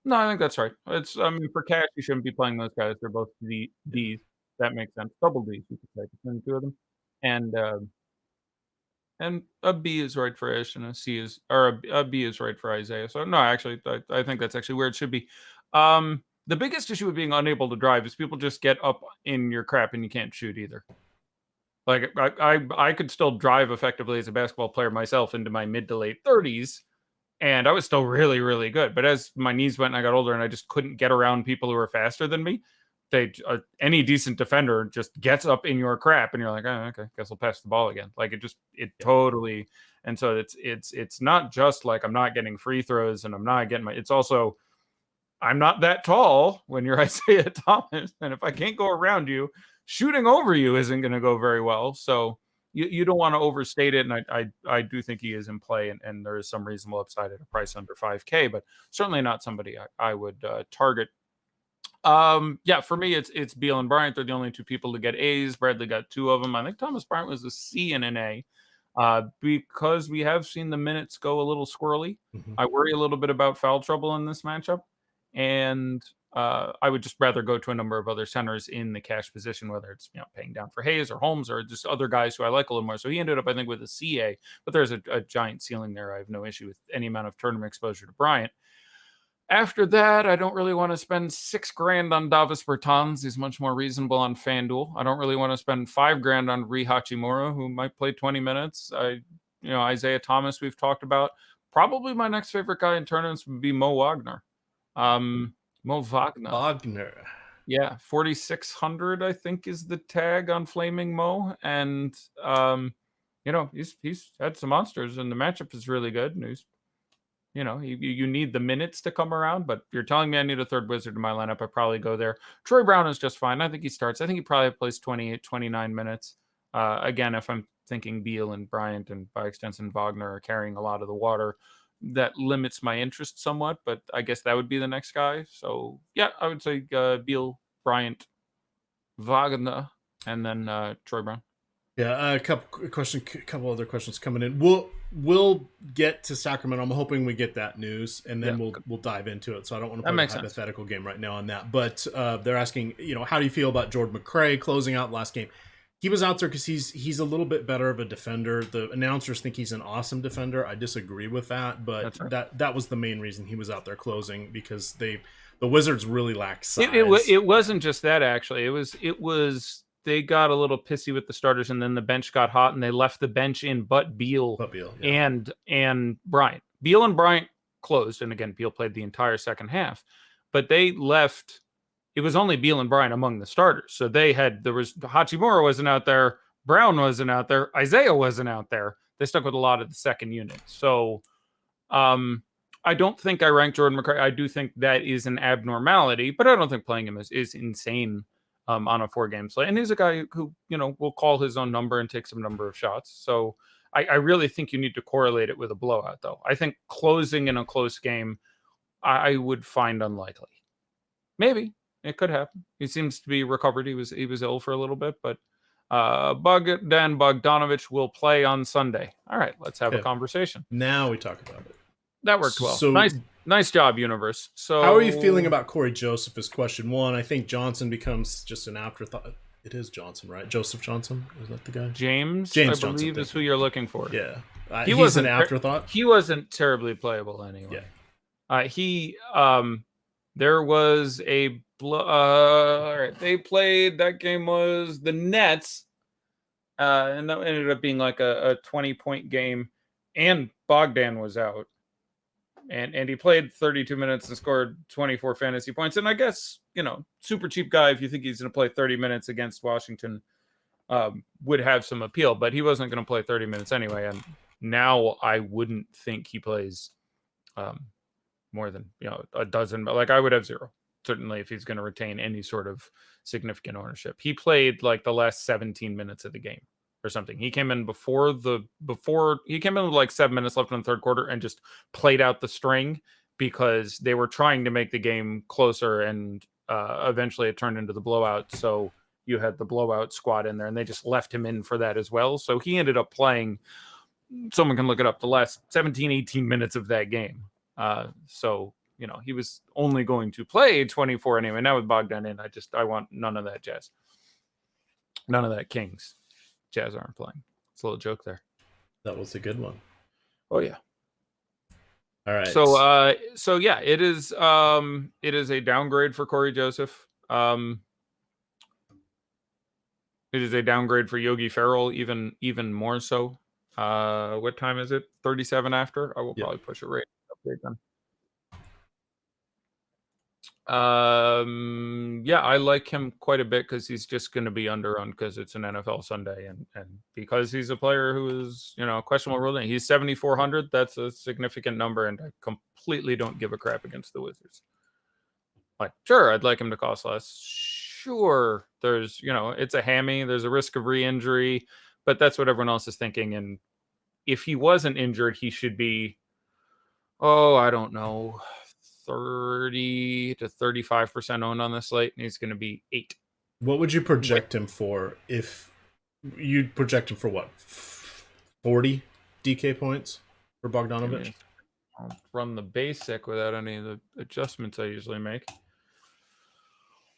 No, I think that's right. For cash, you shouldn't be playing those guys. They're both Ds. That makes sense. Double Ds, you could say, between the 2 of them. And a B is right for Ish, and a B is right for Isaiah. So no, actually, I think that's actually where it should be. The biggest issue with being unable to drive is people just get up in your crap and you can't shoot either. Like I could still drive effectively as a basketball player myself into my mid to late 30s. And I was still really, really good. But as my knees went and I got older and I just couldn't get around people who were faster than me, any decent defender just gets up in your crap and you're like, oh, okay, guess I'll pass the ball again. Like totally. And so it's not just like I'm not getting free throws and I'm not getting it's also, I'm not that tall when you're Isaiah Thomas. And if I can't go around you, shooting over you isn't going to go very well. So you don't want to overstate it, and I do think he is in play, and there is some reasonable upside at a price under 5K, but certainly not somebody I would target. For me, it's Beal and Bryant. They're the only 2 people to get A's. Bradley got 2 of them. I think Thomas Bryant was a C and an A, because we have seen the minutes go a little squirrely. I worry a little bit about foul trouble in this matchup, and I would just rather go to a number of other centers in the cash position, whether it's paying down for Hayes or Holmes or just other guys who I like a little more. So he ended up, I think, with a CA, but there's a giant ceiling there. I have no issue with any amount of tournament exposure to Bryant. After that, I don't really want to spend $6,000 on Davis Bertans. He's much more reasonable on FanDuel. I don't really want to spend $5,000 on Rui Hachimura, who might play 20 minutes. Isaiah Thomas we've talked about. Probably my next favorite guy in tournaments would be Mo Wagner. Mo Wagner. Yeah, 4,600 I think is the tag on Flaming Mo, and he's had some monsters, and the matchup is really good. And he's, you need the minutes to come around, but if you're telling me I need a third wizard in my lineup, I probably go there. Troy Brown is just fine. I think he starts. I think he probably plays 28, 29 minutes. Again, if I'm thinking Beal and Bryant and by extension Wagner are carrying a lot of the water, that limits my interest somewhat, but I guess that would be the next guy. So yeah, I would say Beal, Bryant, Wagner, and then Troy Brown. Yeah, a couple other questions coming in. We'll get to Sacramento. I'm hoping we get that news, and then we'll dive into it. So I don't want to play a hypothetical game right now on that. But they're asking, how do you feel about Jordan McRae closing out last game? he was out there because he's a little bit better of a defender. The announcers think he's an awesome defender. I disagree with that, but That's right. that was the main reason he was out there closing, because the Wizards really lack size. It wasn't just that, actually. It was they got a little pissy with the starters, and then the bench got hot, and they left the bench in but Beal, yeah. and Bryant. Beal and Bryant closed, and again, Beal played the entire second half, but they left. It was only Beal and Bryant among the starters. So there was Hachimura wasn't out there, Brown wasn't out there, Isaiah wasn't out there. They stuck with a lot of the second unit. So I don't think I rank Jordan McRae. I do think that is an abnormality, but I don't think playing him is insane on a 4-game slate. And he's a guy who, will call his own number and take some number of shots. So I really think you need to correlate it with a blowout, though. I think closing in a close game, I would find unlikely. Maybe. It could happen. He seems to be recovered. He was ill for a little bit, but Bogdan Bogdanovic will play on Sunday. All right, let's have a conversation. Now we talk about it. That worked well. So, nice job, universe. So, how are you feeling about Corey Joseph? Is question one. I think Johnson becomes just an afterthought. It is Johnson, right? Joseph Johnson, is that the guy? James I Johnson, believe is who you're looking for. Yeah, he was an afterthought. He wasn't terribly playable anyway. Yeah. There was a all right. They played, that game was the Nets, and that ended up being like a 20-point game, and Bogdan was out, and he played 32 minutes and scored 24 fantasy points. And I guess, super cheap guy, if you think he's going to play 30 minutes against Washington, would have some appeal, but he wasn't going to play 30 minutes anyway. And now I wouldn't think he plays more than a dozen, but I would have 0, certainly, if he's going to retain any sort of significant ownership. He played like the last 17 minutes of the game or something. He came in he came in with like 7 minutes left in the third quarter and just played out the string, because they were trying to make the game closer, and eventually it turned into the blowout. So you had the blowout squad in there, and they just left him in for that as well. So he ended up playing, someone can look it up, the last 17, 18 minutes of that game. So he was only going to play 24 anyway. Now with Bogdan in, I want none of that Jazz. None of that Kings. Jazz aren't playing. It's a little joke there. That was a good one. Oh yeah. All right. So yeah, it is a downgrade for Corey Joseph. It is a downgrade for Yogi Ferrell, even more so. What time is it? 37 after? I will probably push a rate update then. Yeah, I like him quite a bit, because he's just going to be underowned because it's an NFL Sunday, and because he's a player who is questionable ruling. He's 7,400. That's a significant number, and I completely don't give a crap against the Wizards. Sure, I'd like him to cost less. Sure, there's it's a hammy. There's a risk of re-injury, but that's what everyone else is thinking. And if he wasn't injured, he should be, I don't know, 30 to 35% owned on this slate, and he's going to be 8. What would you project him for? If you'd project him for what, 40 DK points for Bogdanovic? I'll run the basic without any of the adjustments I usually make.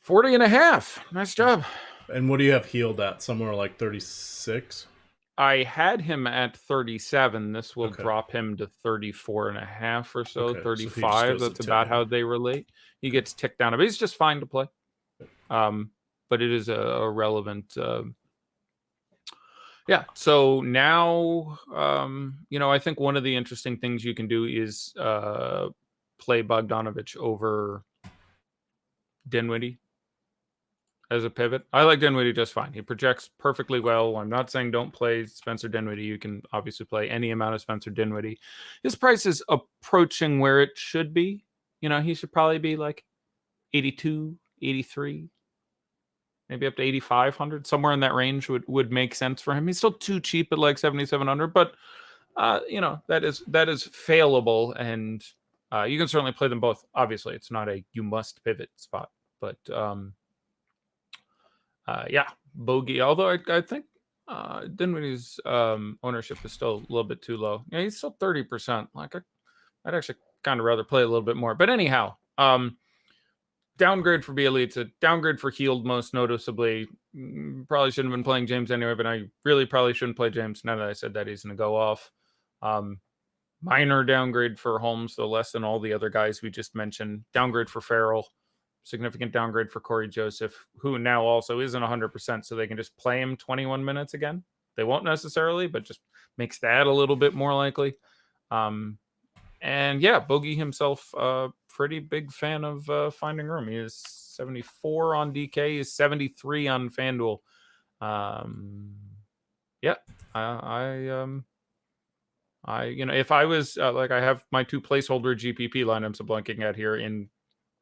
40.5. Nice job. And what do you have healed at? Somewhere like 36? I had him at 37. This will drop him to 34.5 or so, 35. That's about how they relate. He gets ticked down, but he's just fine to play. But it is a relevant. Yeah. So now, I think one of the interesting things you can do is play Bogdanovic over Dinwiddie as a pivot. I like Dinwiddie just fine. He projects perfectly well. I'm not saying don't play Spencer Dinwiddie. You can obviously play any amount of Spencer Dinwiddie. His price is approaching where it should be. He should probably be like 82, 83, maybe up to 8,500. Somewhere in that range would make sense for him. He's still too cheap at like 7,700, but that is failable, and you can certainly play them both. Obviously, it's not a you must pivot spot, but yeah, bogey. Although I think Dinwiddie's ownership is still a little bit too low. Yeah, he's still 30%. I'd actually kind of rather play a little bit more. But anyhow, downgrade for Bielitsa, downgrade for Healed most noticeably. probably shouldn't have been playing James anyway, but I really probably shouldn't play James now that I said that he's going to go off. Minor downgrade for Holmes, though less than all the other guys we just mentioned. Downgrade for Farrell. Significant downgrade for Corey Joseph, who now also isn't 100%, so they can just play him 21 minutes again. They won't necessarily, but just makes that a little bit more likely. And yeah, Bogey himself, pretty big fan of Finding Room. He is 74 on DK, he is 73 on FanDuel. Yeah, if I was I have my 2 placeholder GPP lineups I'm blanking at here. In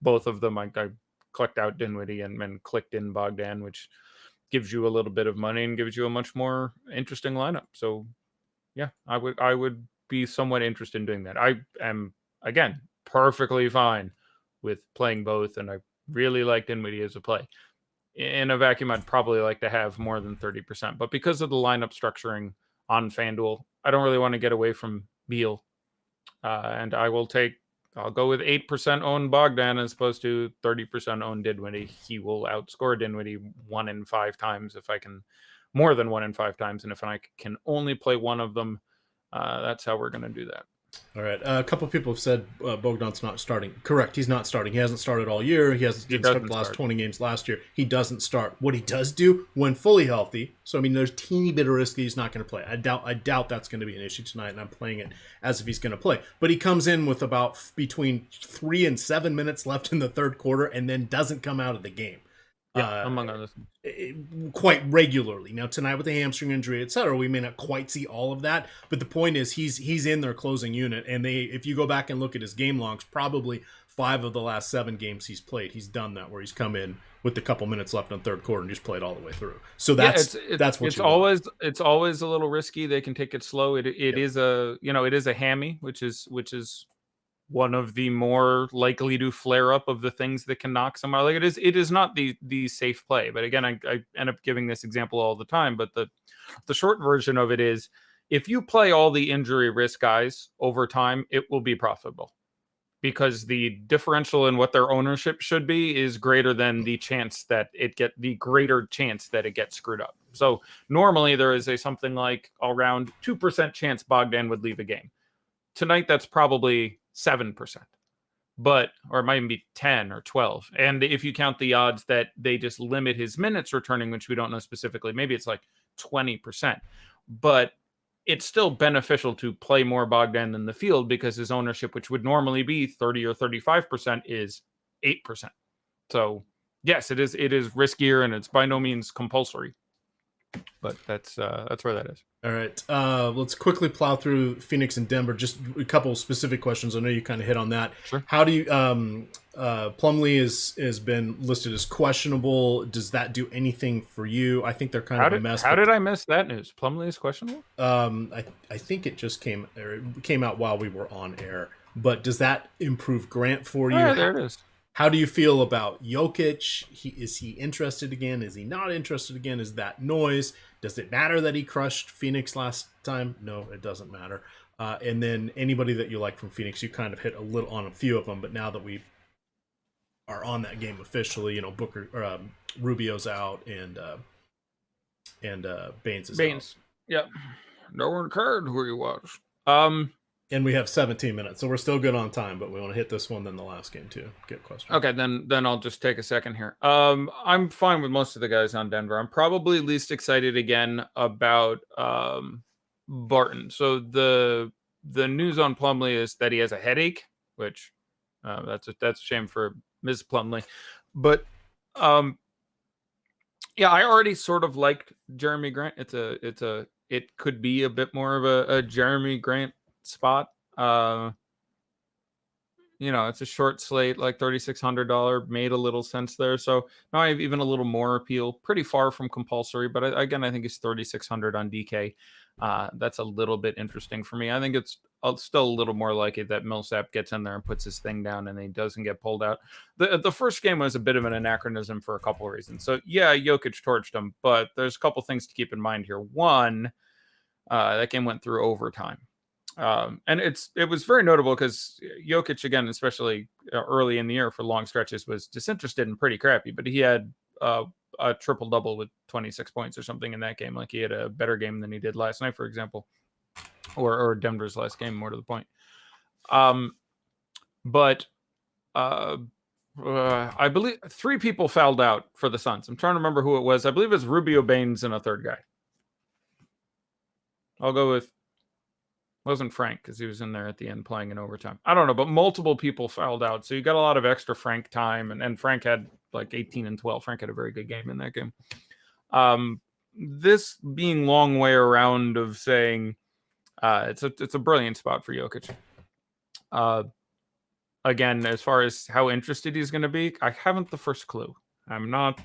both of them, I clicked out Dinwiddie and clicked in Bogdan, which gives you a little bit of money and gives you a much more interesting lineup. So yeah, I would be somewhat interested in doing that. I am, again, perfectly fine with playing both, and I really like Dinwiddie as a play. In a vacuum, I'd probably like to have more than 30%, but because of the lineup structuring on FanDuel, I don't really want to get away from Beal, and I'll go with 8% own Bogdan as opposed to 30% own Dinwiddie. He will outscore Dinwiddie 1 in 5 times if I can, more than 1 in 5 times, and if I can only play one of them, that's how we're going to do that. All right. A couple of people have said Bogdan's not starting. Correct. He's not starting. He hasn't started all year. He didn't start the last 20 games last year. He doesn't start. What he does do when fully healthy, so I mean, there's teeny bit of risk he's not going to play. I doubt that's going to be an issue tonight, and I'm playing it as if he's going to play. But he comes in with about between 3 and 7 minutes left in the third quarter, and then doesn't come out of the game. Yeah, among others, quite regularly. Now tonight with the hamstring injury, etc., we may not quite see all of that, but the point is he's in their closing unit, and if you go back and look at his game logs, probably 5 of the last 7 games he's played, he's done that, where he's come in with a couple minutes left in the third quarter and just played all the way through. So that's what it's always a little risky. They can take it slow. It is a hammy, which is one of the more likely to flare up of the things that can knock someone out. Like it is not the safe play. But again, I end up giving this example all the time. But the short version of it is, if you play all the injury risk guys over time, it will be profitable, because the differential in what their ownership should be is greater than the greater chance that it gets screwed up. So normally there is something like around 2% chance Bogdan would leave a game. Tonight, that's probably 7%, or it might even be 10 or 12. And if you count the odds that they just limit his minutes returning, which we don't know specifically, maybe it's like 20%. But it's still beneficial to play more Bogdan than the field, because his ownership, which would normally be 30 or 35%, is 8%. So yes, it is riskier, and it's by no means compulsory. But that's where that is. All right. Let's quickly plow through Phoenix and Denver. Just a couple specific questions. I know you kind of hit on that. Sure. How do you Plumlee has been listed as questionable. Does that do anything for you? I think they're kind of a mess. How did I miss that news? Plumlee is questionable? I think it just came out while we were on air. But does that improve Grant for you? Yeah, there it is. How do you feel about Jokic? Is he interested again? Is he not interested again? Is that noise? Does it matter that he crushed Phoenix last time? No, it doesn't matter. And then anybody that you like from Phoenix, you kind of hit a little on a few of them, but now that we are on that game officially, Booker, Rubio's out, and Baines is out. Yep. No one cared who he was. And we have 17 minutes, so we're still good on time, but we want to hit this one, then the last game too. Get a question. Okay, then I'll just take a second here. I'm fine with most of the guys on Denver. I'm probably least excited again about Barton. So the news on Plumlee is that he has a headache, which that's a shame for Ms. Plumlee. But yeah, I already sort of liked Jeremy Grant. It could be a bit more of a Jeremy Grant spot. It's a short slate, like $3,600 made a little sense there. So now I have even a little more appeal. Pretty far from compulsory, but I think it's 3,600 on DK. That's a little bit interesting for me. I think it's still a little more likely that Millsap gets in there and puts his thing down and he doesn't get pulled out. The first game was a bit of an anachronism for a couple of reasons. So yeah, Jokic torched him, but there's a couple things to keep in mind here. One, that game went through overtime. And it was very notable because Jokic, again, especially early in the year for long stretches, was disinterested and pretty crappy. But he had a triple double with 26 points or something in that game. Like he had a better game than he did last night, for example, or Denver's last game, more to the point. But I believe 3 people fouled out for the Suns. I'm trying to remember who it was. I believe it's Rubio, Baines, and a third guy. I'll go with, wasn't Frank, because he was in there at the end playing in overtime. I don't know, but multiple people fouled out. So you got a lot of extra Frank time, and Frank had like 18 and 12. Frank had a very good game in that game. This being long way around of saying it's a brilliant spot for Jokic. Again, as far as how interested he's going to be, I haven't the first clue. I'm not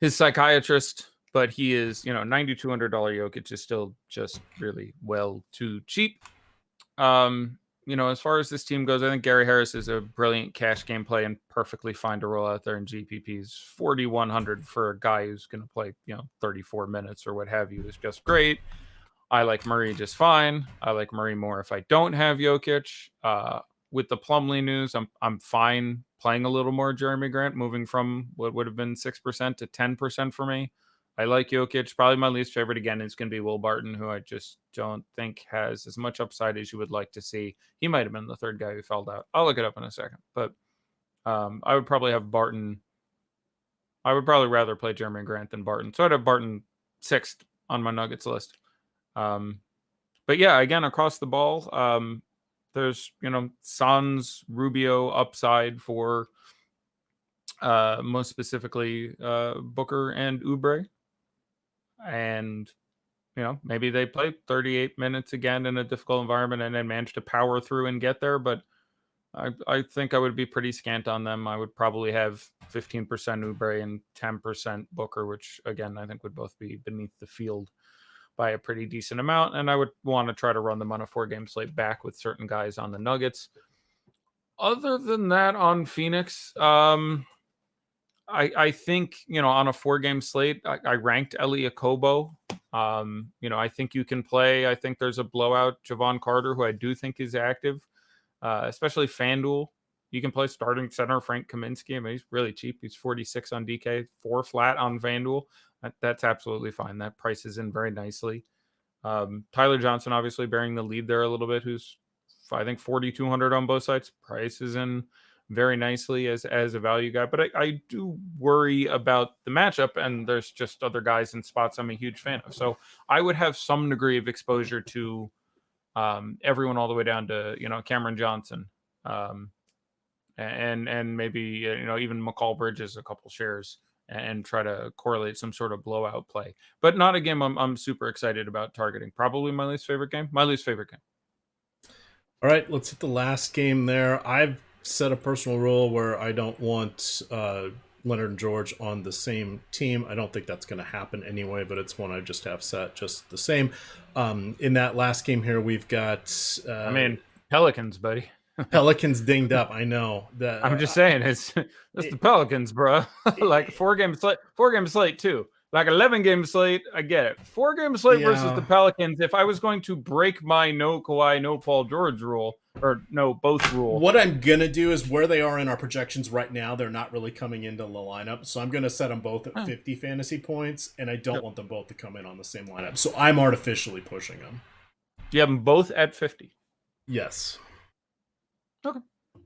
his psychiatrist, but he is, $9,200 Jokic is still just really well too cheap. As far as this team goes, I think Gary Harris is a brilliant cash game play and perfectly fine to roll out there in GPPs. 4,100 for a guy who's going to play, 34 minutes or what have you is just great. I like Murray just fine. I like Murray more if I don't have Jokic. With the Plumlee news, I'm fine playing a little more Jeremy Grant, moving from what would have been 6% to 10% for me. I like Jokic. Probably my least favorite again is going to be Will Barton, who I just don't think has as much upside as you would like to see. He might have been the third guy who fell out. I'll look it up in a second. But I would probably have Barton. I would probably rather play Jeremy Grant than Barton. So I'd have Barton 6th on my Nuggets list. But yeah, again, across the ball, there's, Suns, Rubio upside for most specifically Booker and Oubre. And, maybe they play 38 minutes again in a difficult environment and then manage to power through and get there. But I think I would be pretty scant on them. I would probably have 15% Oubre and 10% Booker, which, again, I think would both be beneath the field by a pretty decent amount. And I would want to try to run them on a 4-game slate back with certain guys on the Nuggets. Other than that, on Phoenix, I think, on a 4-game slate, I ranked Eli Okobo. I think you can play. I think there's a blowout Javon Carter, who I do think is active, especially FanDuel. You can play starting center Frank Kaminsky. I mean, he's really cheap. He's 46 on DK, 4 flat on FanDuel. That's absolutely fine. That price is in very nicely. Tyler Johnson, obviously bearing the lead there a little bit, who's, I think, 4,200 on both sides. Price is in very nicely as a value guy. But I do worry about the matchup, and there's just other guys in spots I'm a huge fan of. So I would have some degree of exposure to everyone all the way down to, Cameron Johnson. And maybe, even McCall Bridges a couple shares and try to correlate some sort of blowout play. But not a game I'm super excited about targeting. Probably my least favorite game. All right, let's hit the last game there. I've set a personal rule where I don't want Leonard and George on the same team. I don't think that's going to happen anyway, but it's one I just have set just the same. In that last game here, we've got... Pelicans, buddy. Pelicans dinged up. I know that. I'm just saying, it's the Pelicans, bro. Like 4-game slate too. Like 11-game slate, I get it. 4-game slate versus the Pelicans. If I was going to break my no Kawhi, no Paul George rule, or no both rule, what I'm gonna do is where they are in our projections right now, they're not really coming into the lineup. So I'm gonna set them both at 50 fantasy points, and I don't want them both to come in on the same lineup. So I'm artificially pushing them. You have them both at 50. Yes. Okay.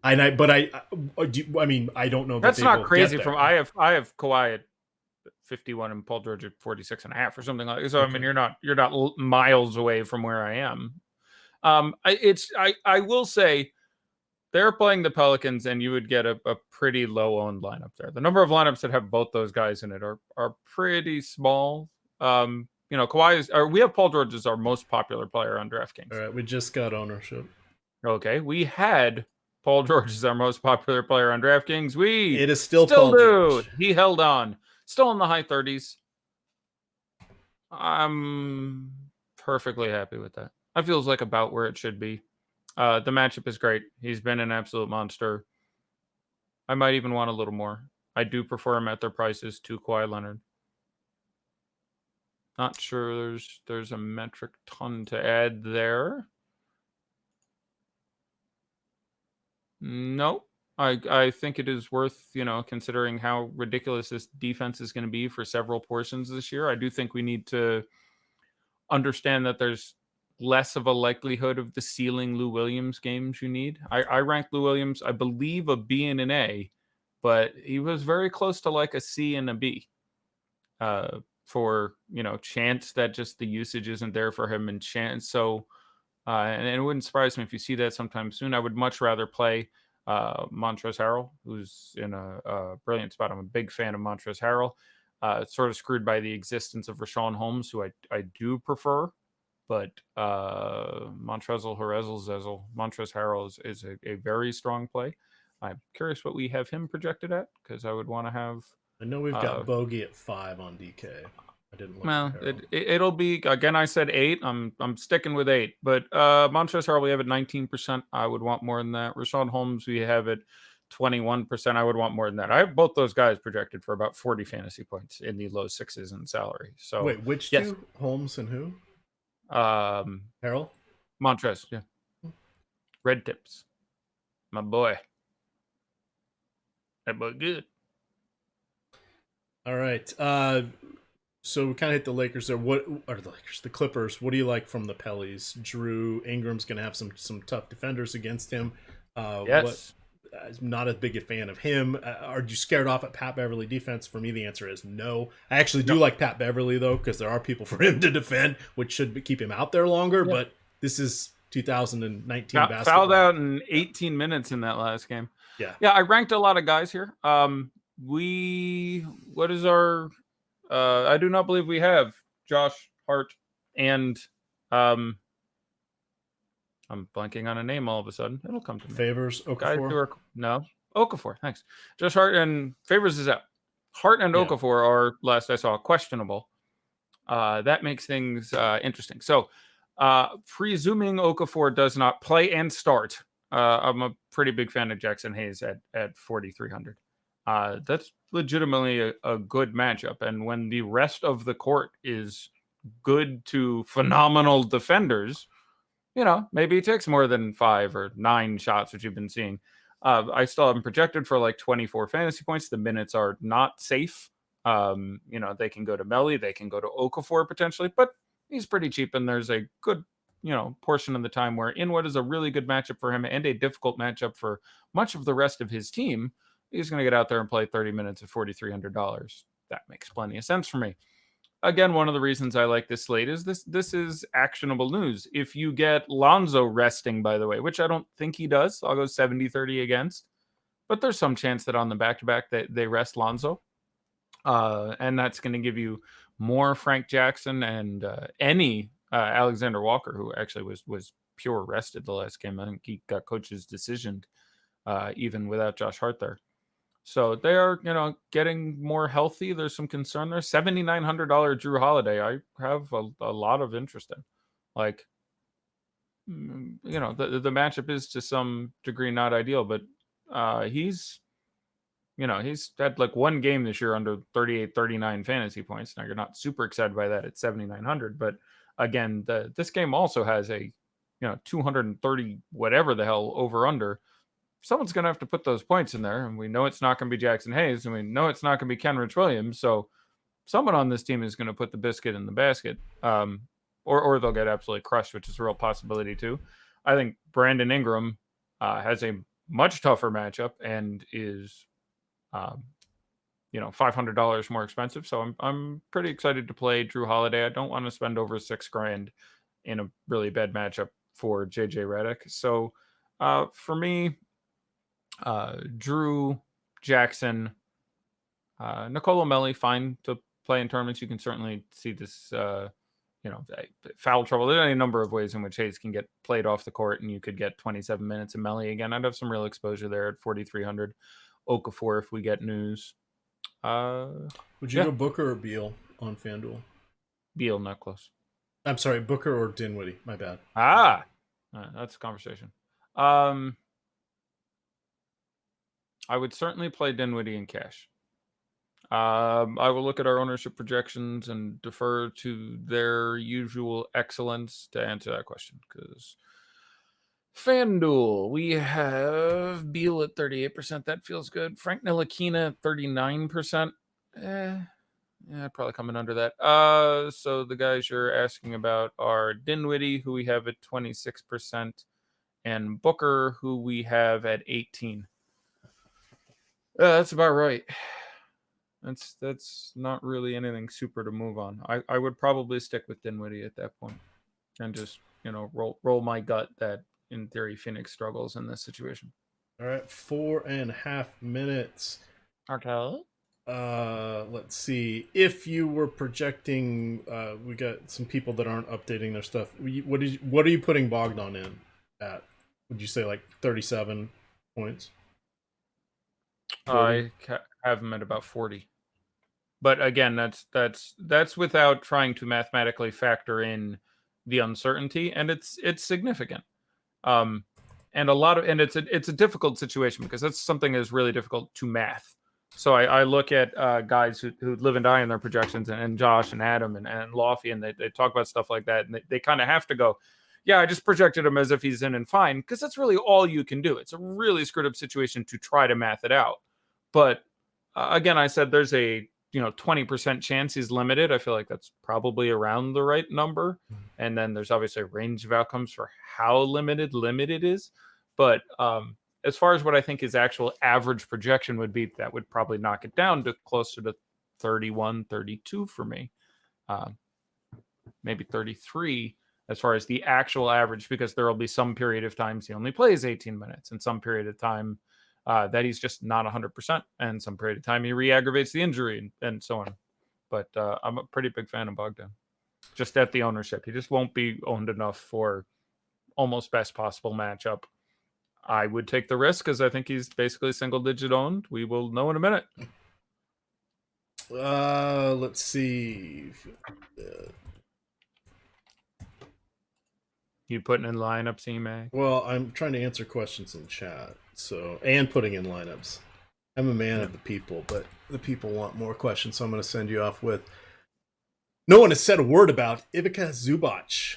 I mean, I don't know. That's not crazy. I have Kawhi at 51 and Paul George at 46.5 or something like that. So okay. I mean, you're not miles away from where I am. I will say they're playing the Pelicans, and you would get a pretty low owned lineup there. The number of lineups that have both those guys in it are pretty small. Kawhi we have Paul George as our most popular player on DraftKings. All right, we just got ownership. Okay, we had Paul George as our most popular player on DraftKings. It is still Paul do. George. He held on. Still in the high 30s. I'm perfectly happy with that. That feels like about where it should be. The matchup is great. He's been an absolute monster. I might even want a little more. I do prefer him at their prices to Kawhi Leonard. Not sure there's a metric ton to add there. Nope. I think it is worth, considering how ridiculous this defense is going to be for several portions this year. I do think we need to understand that there's less of a likelihood of the ceiling Lou Williams games you need. I ranked Lou Williams, I believe, a B and an A, but he was very close to like a C and a B. For chance that just the usage isn't there for him, and chance. So and it wouldn't surprise me if you see that sometime soon. I would much rather play Montrezl Harrell, who's in a brilliant spot. I'm a big fan of Montrezl Harrell. Sort of screwed by the existence of Rashawn Holmes, who I do prefer, but Montrezl Harrell is a very strong play. I'm curious what we have him projected at, because I would want to have. I know we've got Bogey at 5 on DK. I didn't look Well, at Harrell. it'll be, again, I said 8. I'm sticking with 8. But Montrezl Harrell we have at 19%. I would want more than that. Rashawn Holmes we have at 21%. I would want more than that. I have both those guys projected for about 40 fantasy points in the low sixes in salary. So wait, which two? Holmes and who? Harrell? Montrezl, yeah. Red tips. My boy. That boy good. All right. So we kind of hit the Lakers there. What are the Lakers? The Clippers. What do you like from the Pellies? Drew Ingram's going to have some tough defenders against him. Yes. Not as big a fan of him. Are you scared off at Pat Beverly defense? For me, the answer is no. I actually do like Pat Beverly, though, because there are people for him to defend, which should keep him out there longer. Yeah. But this is 2019 basketball. Fouled out in 18 minutes in that last game. Yeah. I ranked a lot of guys here. What is our... I do not believe we have Josh Hart and... I'm blanking on a name all of a sudden. It'll come to me. Favors, Okafor? No. Okafor, thanks. Josh Hart and Favors is out. Hart and Okafor are, last I saw, questionable. That makes things interesting. So, presuming Okafor does not play and start, I'm a pretty big fan of Jackson Hayes at 4,300. That's legitimately a good matchup. And when the rest of the court is good to phenomenal defenders, maybe he takes more than 5 or 9 shots, which you've been seeing. I still have him projected for like 24 fantasy points. The minutes are not safe. They can go to Melly, they can go to Okafor potentially, but he's pretty cheap, and there's a good, portion of the time where in what is a really good matchup for him and a difficult matchup for much of the rest of his team, he's going to get out there and play 30 minutes at $4,300. That makes plenty of sense for me. Again, one of the reasons I like this slate is this is actionable news. If you get Lonzo resting, by the way, which I don't think he does, I'll go 70-30 against. But there's some chance that on the back-to-back that they rest Lonzo. And that's going to give you more Frank Jackson and any Alexander Walker, who actually was pure rested the last game. I think he got coach's decision even without Josh Hart there. So they are, getting more healthy. There's some concern there. $7,900 Drew Holiday, I have a lot of interest in. Like, the matchup is to some degree not ideal, but he's had like one game this year under 38, 39 fantasy points. Now you're not super excited by that at 7,900, but again, this game also has a 230 whatever the hell over under. Someone's going to have to put those points in there, and we know it's not going to be Jackson Hayes, and we know it's not going to be Kenrich Williams, so someone on this team is going to put the biscuit in the basket, or they'll get absolutely crushed, which is a real possibility too. I think Brandon Ingram has a much tougher matchup and is $500 more expensive, so I'm pretty excited to play Drew Holiday. I don't want to spend over $6,000 in a really bad matchup for JJ Redick. So for me, Drew, Jackson, Nicolo Melli, fine to play in tournaments. You can certainly see this, foul trouble. There's any number of ways in which Hayes can get played off the court, and you could get 27 minutes of Melli again. I'd have some real exposure there at 4,300. Okafor if we get news. Would you go Booker or Beal on FanDuel? Beal, not close. I'm sorry, Booker or Dinwiddie. My bad. That's a conversation. I would certainly play Dinwiddie in cash. I will look at our ownership projections and defer to their usual excellence to answer that question, because FanDuel, we have Beal at 38%. That feels good. Frank Ntilikina at 39%. Yeah, probably coming under that. So the guys you're asking about are Dinwiddie, who we have at 26%, and Booker, who we have at 18. That's about right. That's not really anything super to move on. I would probably stick with Dinwiddie at that point and just roll my gut that in theory Phoenix struggles in this situation. All right, 4.5 minutes. Okay. Let's see. If you were projecting, we got some people that aren't updating their stuff. What are you putting Bogdan in at? Would you say like 37 points? 40? I have him at about 40. But again, that's without trying to mathematically factor in the uncertainty, and it's significant. And it's a difficult situation because that's something that is really difficult to math. So I look at guys who live and die in their projections, and Josh and Adam and Lofty, and they talk about stuff like that, and they kind of have to go, yeah, I just projected him as if he's in and fine, because that's really all you can do. It's a really screwed up situation to try to math it out. But again, I said there's a 20% chance he's limited. I feel like that's probably around the right number. And then there's obviously a range of outcomes for how limited is. But as far as what I think his actual average projection would be, that would probably knock it down to closer to 31, 32 for me. Maybe 33 as far as the actual average, because there will be some period of times he only plays 18 minutes and some period of time that he's just not 100%, and some period of time he re-aggravates the injury and so on. But I'm a pretty big fan of Bogdan. Just at the ownership. He just won't be owned enough for almost best possible matchup. I would take the risk because I think he's basically single-digit owned. We will know in a minute. Let's see. You putting in lineups, E-Mag? Well, I'm trying to answer questions in chat, and putting in lineups. I'm a man of the people, but the people want more questions, so I'm going to send you off with. No one has said a word about Ivica Zubac.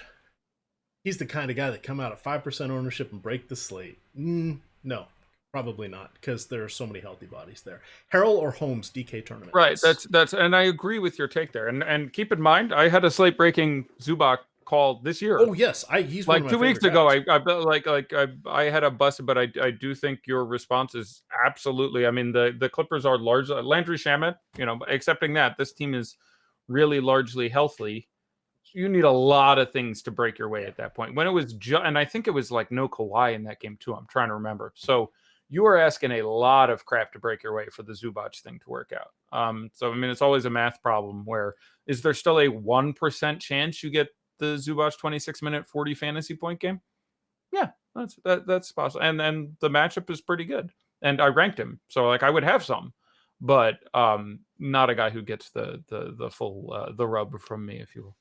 He's the kind of guy that come out at 5% ownership and break the slate. No, probably not, because there are so many healthy bodies there. Harrell or Holmes DK tournament. Right. That's and I agree with your take there. And keep in mind, I had a slate breaking Zubac call this year. Oh yes, he's like one of my 2 weeks guys. ago. I had a busted, but I do think your response is absolutely. I mean, the Clippers are largely Landry Shamet. Accepting that this team is really largely healthy. You need a lot of things to break your way at that point. When it was and I think it was like no Kawhi in that game too. I'm trying to remember. So you are asking a lot of crap to break your way for the Zubac thing to work out. So I mean, it's always a math problem. Where is there still a 1% chance you get the Zubac 26-minute 40 fantasy point game? Yeah, that's possible. And then the matchup is pretty good. And I ranked him, so like I would have some, but not a guy who gets the full the rub from me, if you will.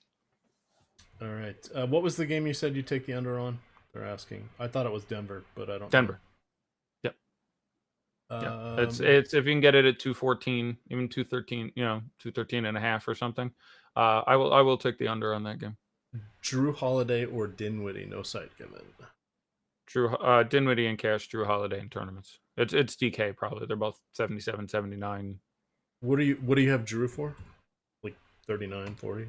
All right. What was the game you said you take the under on? They're asking. I thought it was Denver, but I don't. Denver. Yep. Yeah. It's if you can get it at 214, even 213, 213 and a half or something. I will take the under on that game. Drew Holiday or Dinwiddie, no site given. Drew Dinwiddie in cash, Drew Holiday in tournaments. It's DK probably. They're both 77, 79. What do you have Drew for? Like 39, 40?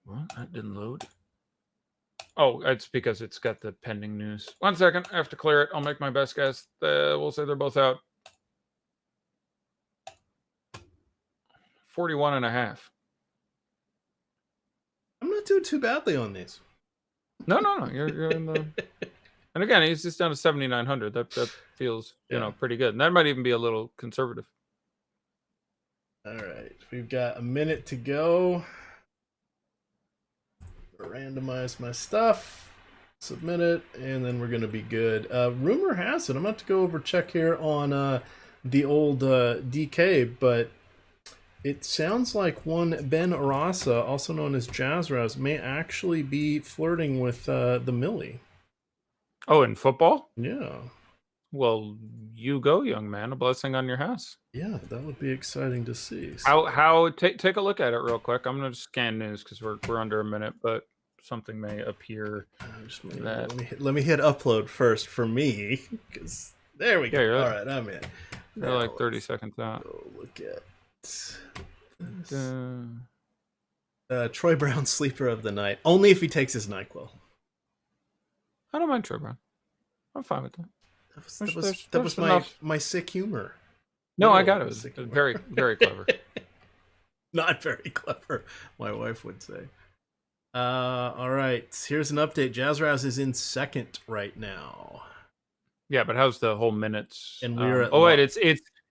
What? That didn't load. Oh, it's because it's got the pending news. 1 second. I have to clear it. I'll make my best guess. We'll say they're both out. 41 and a half. I'm not doing too badly on these. No. You're in the. And again, he's just down to 7,900. That feels pretty good. And that might even be a little conservative. All right, we've got a minute to go. Randomize my stuff, submit it, and then we're gonna be good. Rumor has it, I'm about to go over check here on the old DK, but it sounds like one Ben Arasa, also known as Jazzraz, may actually be flirting with the Millie. Oh, in football? Yeah. Well, you go, young man. A blessing on your house. Yeah, that would be exciting to see. So. How take a look at it real quick. I'm gonna scan news because we're under a minute, but something may appear. Let me hit upload first for me, because there we go. Yeah, all right, I'm in. They're like 30 seconds out. Go look at Troy Brown, sleeper of the night. Only if he takes his NyQuil. I don't mind Troy Brown. I'm fine with that. That was my sick humor. No, I got it. It was very, very clever. Not very clever, my wife would say. All right, here's an update. Jazzraz is in second right now. Yeah, but how's the whole minutes? And we're at wait,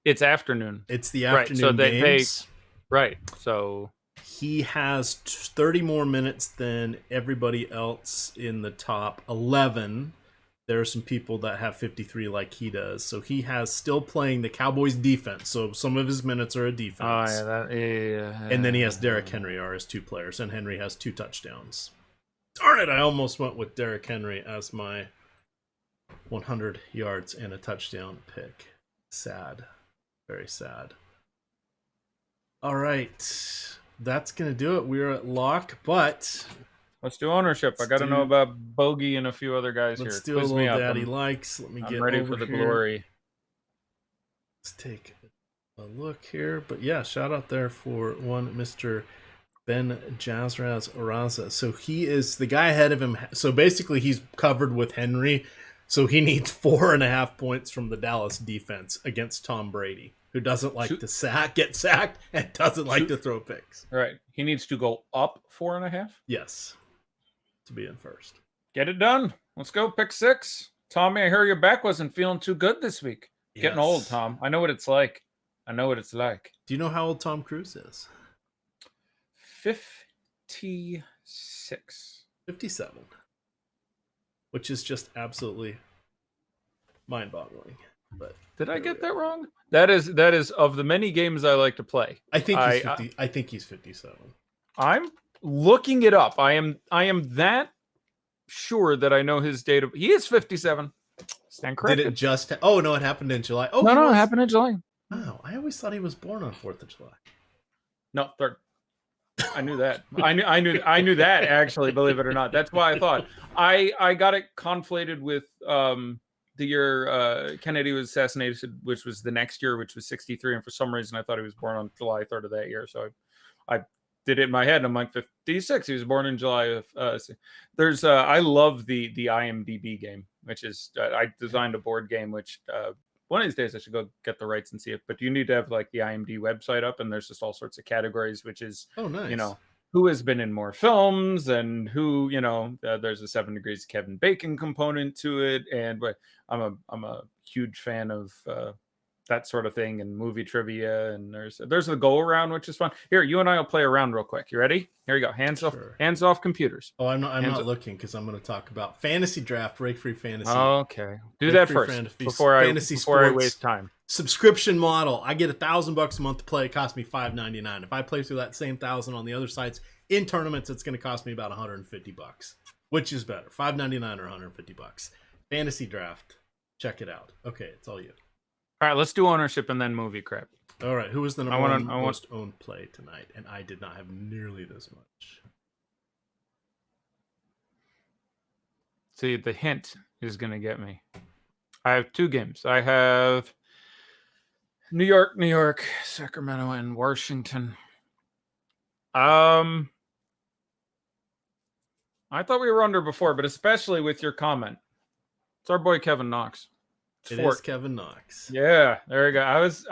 it's afternoon. It's the afternoon games. Right. So he has 30 more minutes than everybody else in the top 11. There are some people that have 53 like he does. So he has still playing the Cowboys defense. So some of his minutes are a defense. Oh, yeah. And then he has Derrick Henry are his 2 players. And Henry has 2 touchdowns. Darn it, I almost went with Derrick Henry as my 100 yards and a touchdown pick. Sad. Very sad. All right. That's going to do it. We're at lock, but let's do ownership. I got to know about Bogey and a few other guys here. Let's do a little daddy likes. Let me get ready over for the here. glory. Let's take a look here. But yeah, shout out there for one Mr. Ben Jazzraz Araza. So he is the guy ahead of him. So basically he's covered with Henry. So he needs 4.5 points from the Dallas defense against Tom Brady, who doesn't like to get sacked and doesn't like to throw picks. Right. He needs to go up 4.5? Yes. To be in first. Get it done. Let's go. Pick 6. Tommy, I hear your back wasn't feeling too good this week. Yes. Getting old, Tom. I know what it's like. Do you know how old Tom Cruise is? 56. 57. Which is just absolutely mind-boggling. But did I get that wrong? That is of the many games I like to play. I think he's 50. I think he's 57. I'm looking it up. I am that sure that I know his date of. He is 57. Stand corrected. Did it just? Oh no, it happened in July. Oh no, it happened in July. Wow, I always thought he was born on 4th of July. No, 3rd. I knew that. I knew that actually. Believe it or not, that's why I thought I got it conflated with the year Kennedy was assassinated, which was the next year, which was 63, and for some reason I thought he was born on July 3rd of that year. So I did it in my head, and I'm like 56. He was born in July of. There's I love the IMDb game, which is I designed a board game which. One of these days I should go get the rights and see it, but you need to have like the IMDb website up, and there's just all sorts of categories, which is, nice. Who has been in more films and who, there's a 7 Degrees of Kevin Bacon component to it. And I'm a huge fan of that sort of thing and movie trivia. And there's the go around, which is fun. Here, you and I will play around real quick. You ready? Here we go. Hands off computers. Oh, I'm not looking because I'm going to talk about fantasy draft, break-free fantasy. Okay, do that first before I waste time. Subscription model. I get $1,000 a month to play. It costs me $5.99. If I play through that same 1,000 on the other sites in tournaments, it's going to cost me about $150. Which is better, $5.99 or $150? Fantasy draft. Check it out. Okay, it's all you. All right, let's do ownership and then movie crap. All right, who was the number one most owned play tonight? And I did not have nearly this much. See, the hint is going to get me. I have 2 games. I have New York, Sacramento, and Washington. I thought we were under before, but especially with your comment. It's our boy Kevin Knox. It is Kevin Knox. Yeah, there we go. I was.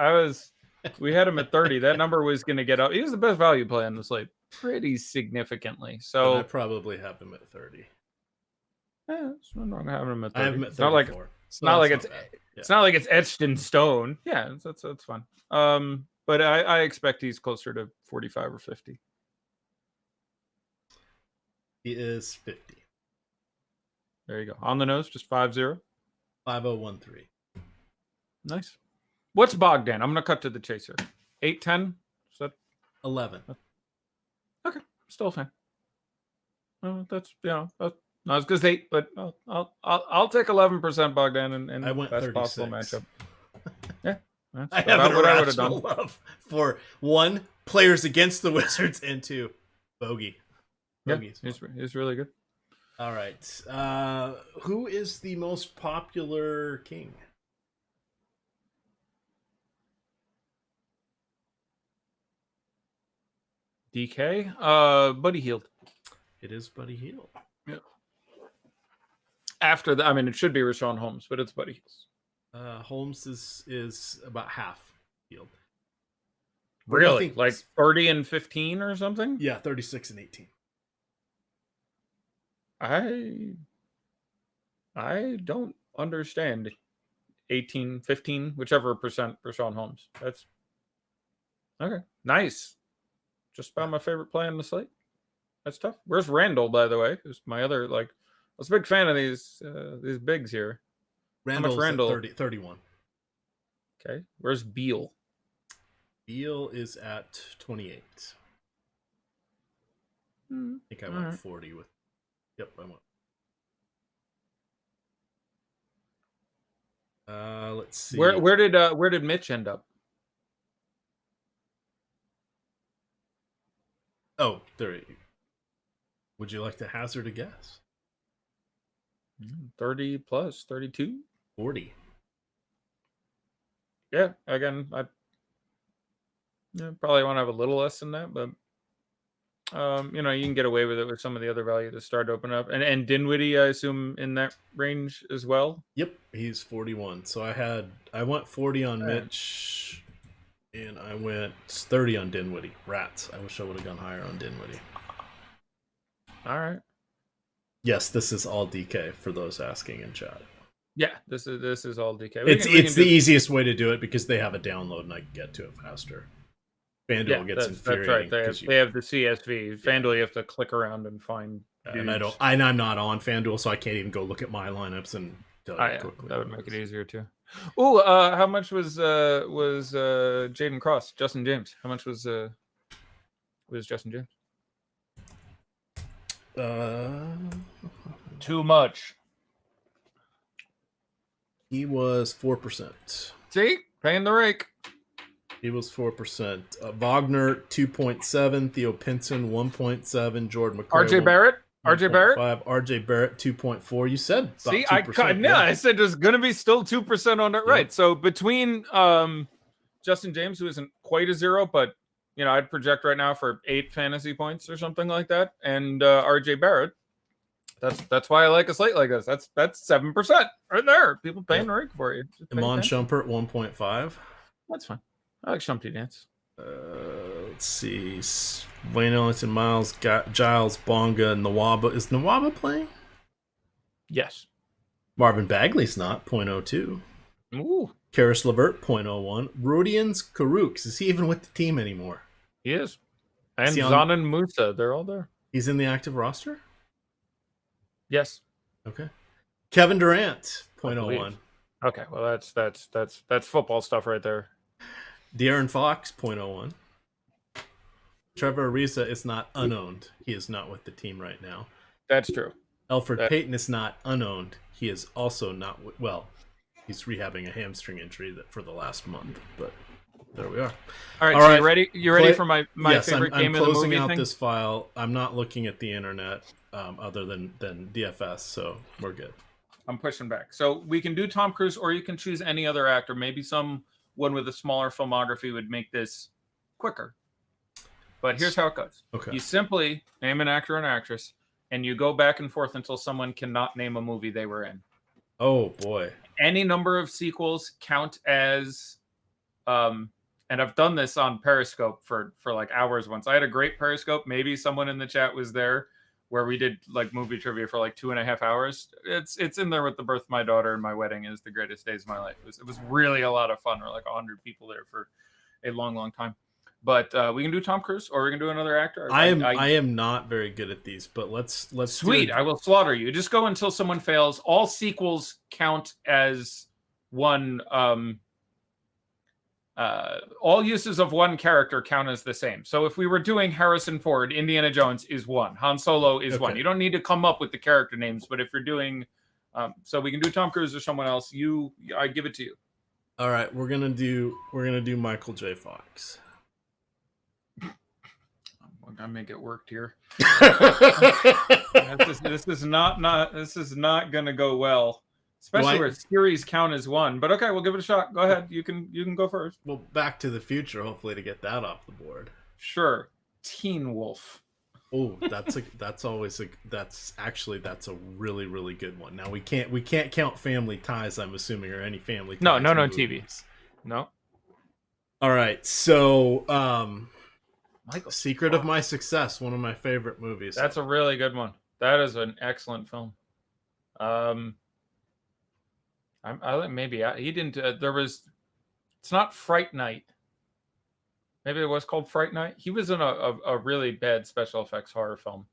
We had him at 30. That number was going to get up. He was the best value play on the slate, pretty significantly. So I probably have him at 30. Yeah, it's not wrong having him at 30. I have him at 34. It's not like it's etched in stone. Yeah, that's fun. But I expect he's closer to 45 or 50. He is 50. There you go. On the nose, just 5-0. 5013. Nice. What's Bogdan? I'm going to cut to the chase here. 8-10? Is that 11? Okay, still a fan. That's not as good as 8, but I'll take 11% Bogdan and I went best 36. possible matchup. Yeah, that's I have an irrational love for 1, players against the Wizards, and 2, bogey. Bogey's he's really good. All right. Who is the most popular king? DK? Buddy Hield. It is Buddy Hield. Yeah. After that, I mean, it should be Rashawn Holmes, but it's Buddy Hield. Holmes is about half Hield. Really? Like 30 and 15 or something? Yeah, 36 and 18. I don't understand 18, 15, whichever percent for Sean Holmes. That's okay. Nice. Just about my favorite play on the slate. That's tough. Where's Randall, by the way? Who's my other, like, I was a big fan of these bigs here. Randall's Randall? At 31. Okay. Where's Beal? Beal is at 28. I think I went 40 with. Yep, I went. Let's see. Where did Mitch end up? Oh, there. Would you like to hazard a guess? 30 plus 32? 40. Yeah, again, I probably want to have a little less than that, but you can get away with it with some of the other value to start opening up. And Dinwiddie, I assume, in that range as well. Yep, he's 41. So I went 40 on Mitch, and I went 30 on Dinwiddie. Rats. I wish I would have gone higher on Dinwiddie. All right. Yes, this is all DK for those asking in chat. Yeah, this is all DK. It's the easiest way to do it because they have a download and I can get to it faster. FanDuel gets infuriating. That's right. They have the CSV. FanDuel, you have to click around and find. And I'm not on FanDuel, so I can't even go look at my lineups and tell you quickly. That would make it easier too. Oh, how much was Jaden Cross, Justin James? How much was Justin James? Too much. He was 4%. See, paying the rake. He was 4%. Wagner 2.7. Theo Pinson 1.7. Jordan McCray. RJ Barrett. 2.4. You said about see, 2%. I said there's gonna be still 2% on it, right? So between Justin James, who isn't quite a zero, but I'd project right now for 8 fantasy points or something like that, and RJ Barrett. That's why I like a slate like this. That's 7% right there. People paying the rake for you. Iman Shumpert 1.5. That's fine. I like Shumpty Dance. Let's see. Wayne Ellington, Miles, Giles, Bonga, Nawaba. Is Nawaba playing? Yes. Marvin Bagley's not. 0.02. Ooh. Karis LeVert 0.01. Rodians Karooks. Is he even with the team anymore? He is. And Zanan Musa. They're all there. He's in the active roster? Yes. Okay. Kevin Durant 0.01. Okay. Well, that's football stuff right there. De'Aaron Fox 0.01. Trevor Ariza is not unowned. He is not with the team right now. That's true. Alfred Payton is not unowned. He is also not he's rehabbing a hamstring injury for the last month, but there we are. All right, so you ready? You ready for my favorite game of the movie? I'm closing out this file. I'm not looking at the internet other than DFS, so we're good. I'm pushing back. So we can do Tom Cruise, or you can choose any other actor. Maybe someone with a smaller filmography would make this quicker. But here's how it goes. Okay. You simply name an actor and actress, and you go back and forth until someone cannot name a movie they were in. Oh, boy. Any number of sequels count as... and I've done this on Periscope for like hours once. I had a great Periscope. Maybe someone in the chat was there where we did like movie trivia for like 2.5 hours. It's in there with the birth of my daughter and my wedding is the greatest days of my life. It was really a lot of fun. We're like 100 people there for a long, long time. But we can do Tom Cruise or we can do another actor. I am not very good at these, but let's sweet. I will slaughter you. Just go until someone fails. All sequels count as one. All uses of one character count as the same. So if we were doing Harrison Ford, Indiana Jones is one. Han Solo is one. You don't need to come up with the character names, but if you're doing, so we can do Tom Cruise or someone else. I give it to you. All right, we're gonna do Michael J. Fox. I may get worked here. This is not gonna go well, especially where series count as one. But okay, we'll give it a shot. Go ahead. You can go first. Well, Back to the Future, hopefully to get that off the board. Sure. Teen Wolf. Oh, that's a really, really good one. Now we can't count Family Ties, I'm assuming, or any Family Ties. No, movies. TV. No. All right, so Secret of My Success, one of my favorite movies. That's a really good one. That is an excellent film. He didn't. It's not Fright Night. Maybe it was called Fright Night. He was in a really bad special effects horror film.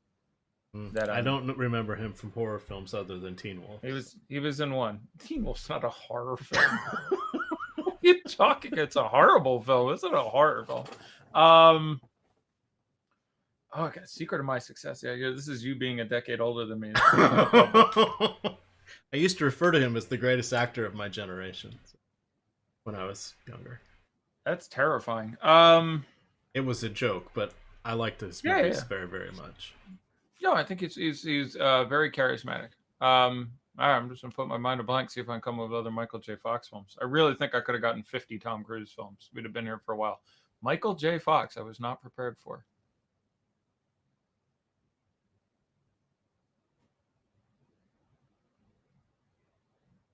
That I don't remember him from horror films other than Teen Wolf. He was in one. Teen Wolf's not a horror film. What are you talking? It's a horrible film. It's not a horror film. Okay, Secret of My Success. Yeah, this is you being a decade older than me. I used to refer to him as the greatest actor of my generation when I was younger. That's terrifying. It was a joke, but I liked his movies very, very much. No, I think he's very charismatic. All right, I'm just gonna put my mind a blank, see if I can come up with other Michael J. Fox films. I really think I could have gotten 50 Tom Cruise films. We'd have been here for a while. Michael J. Fox, I was not prepared for.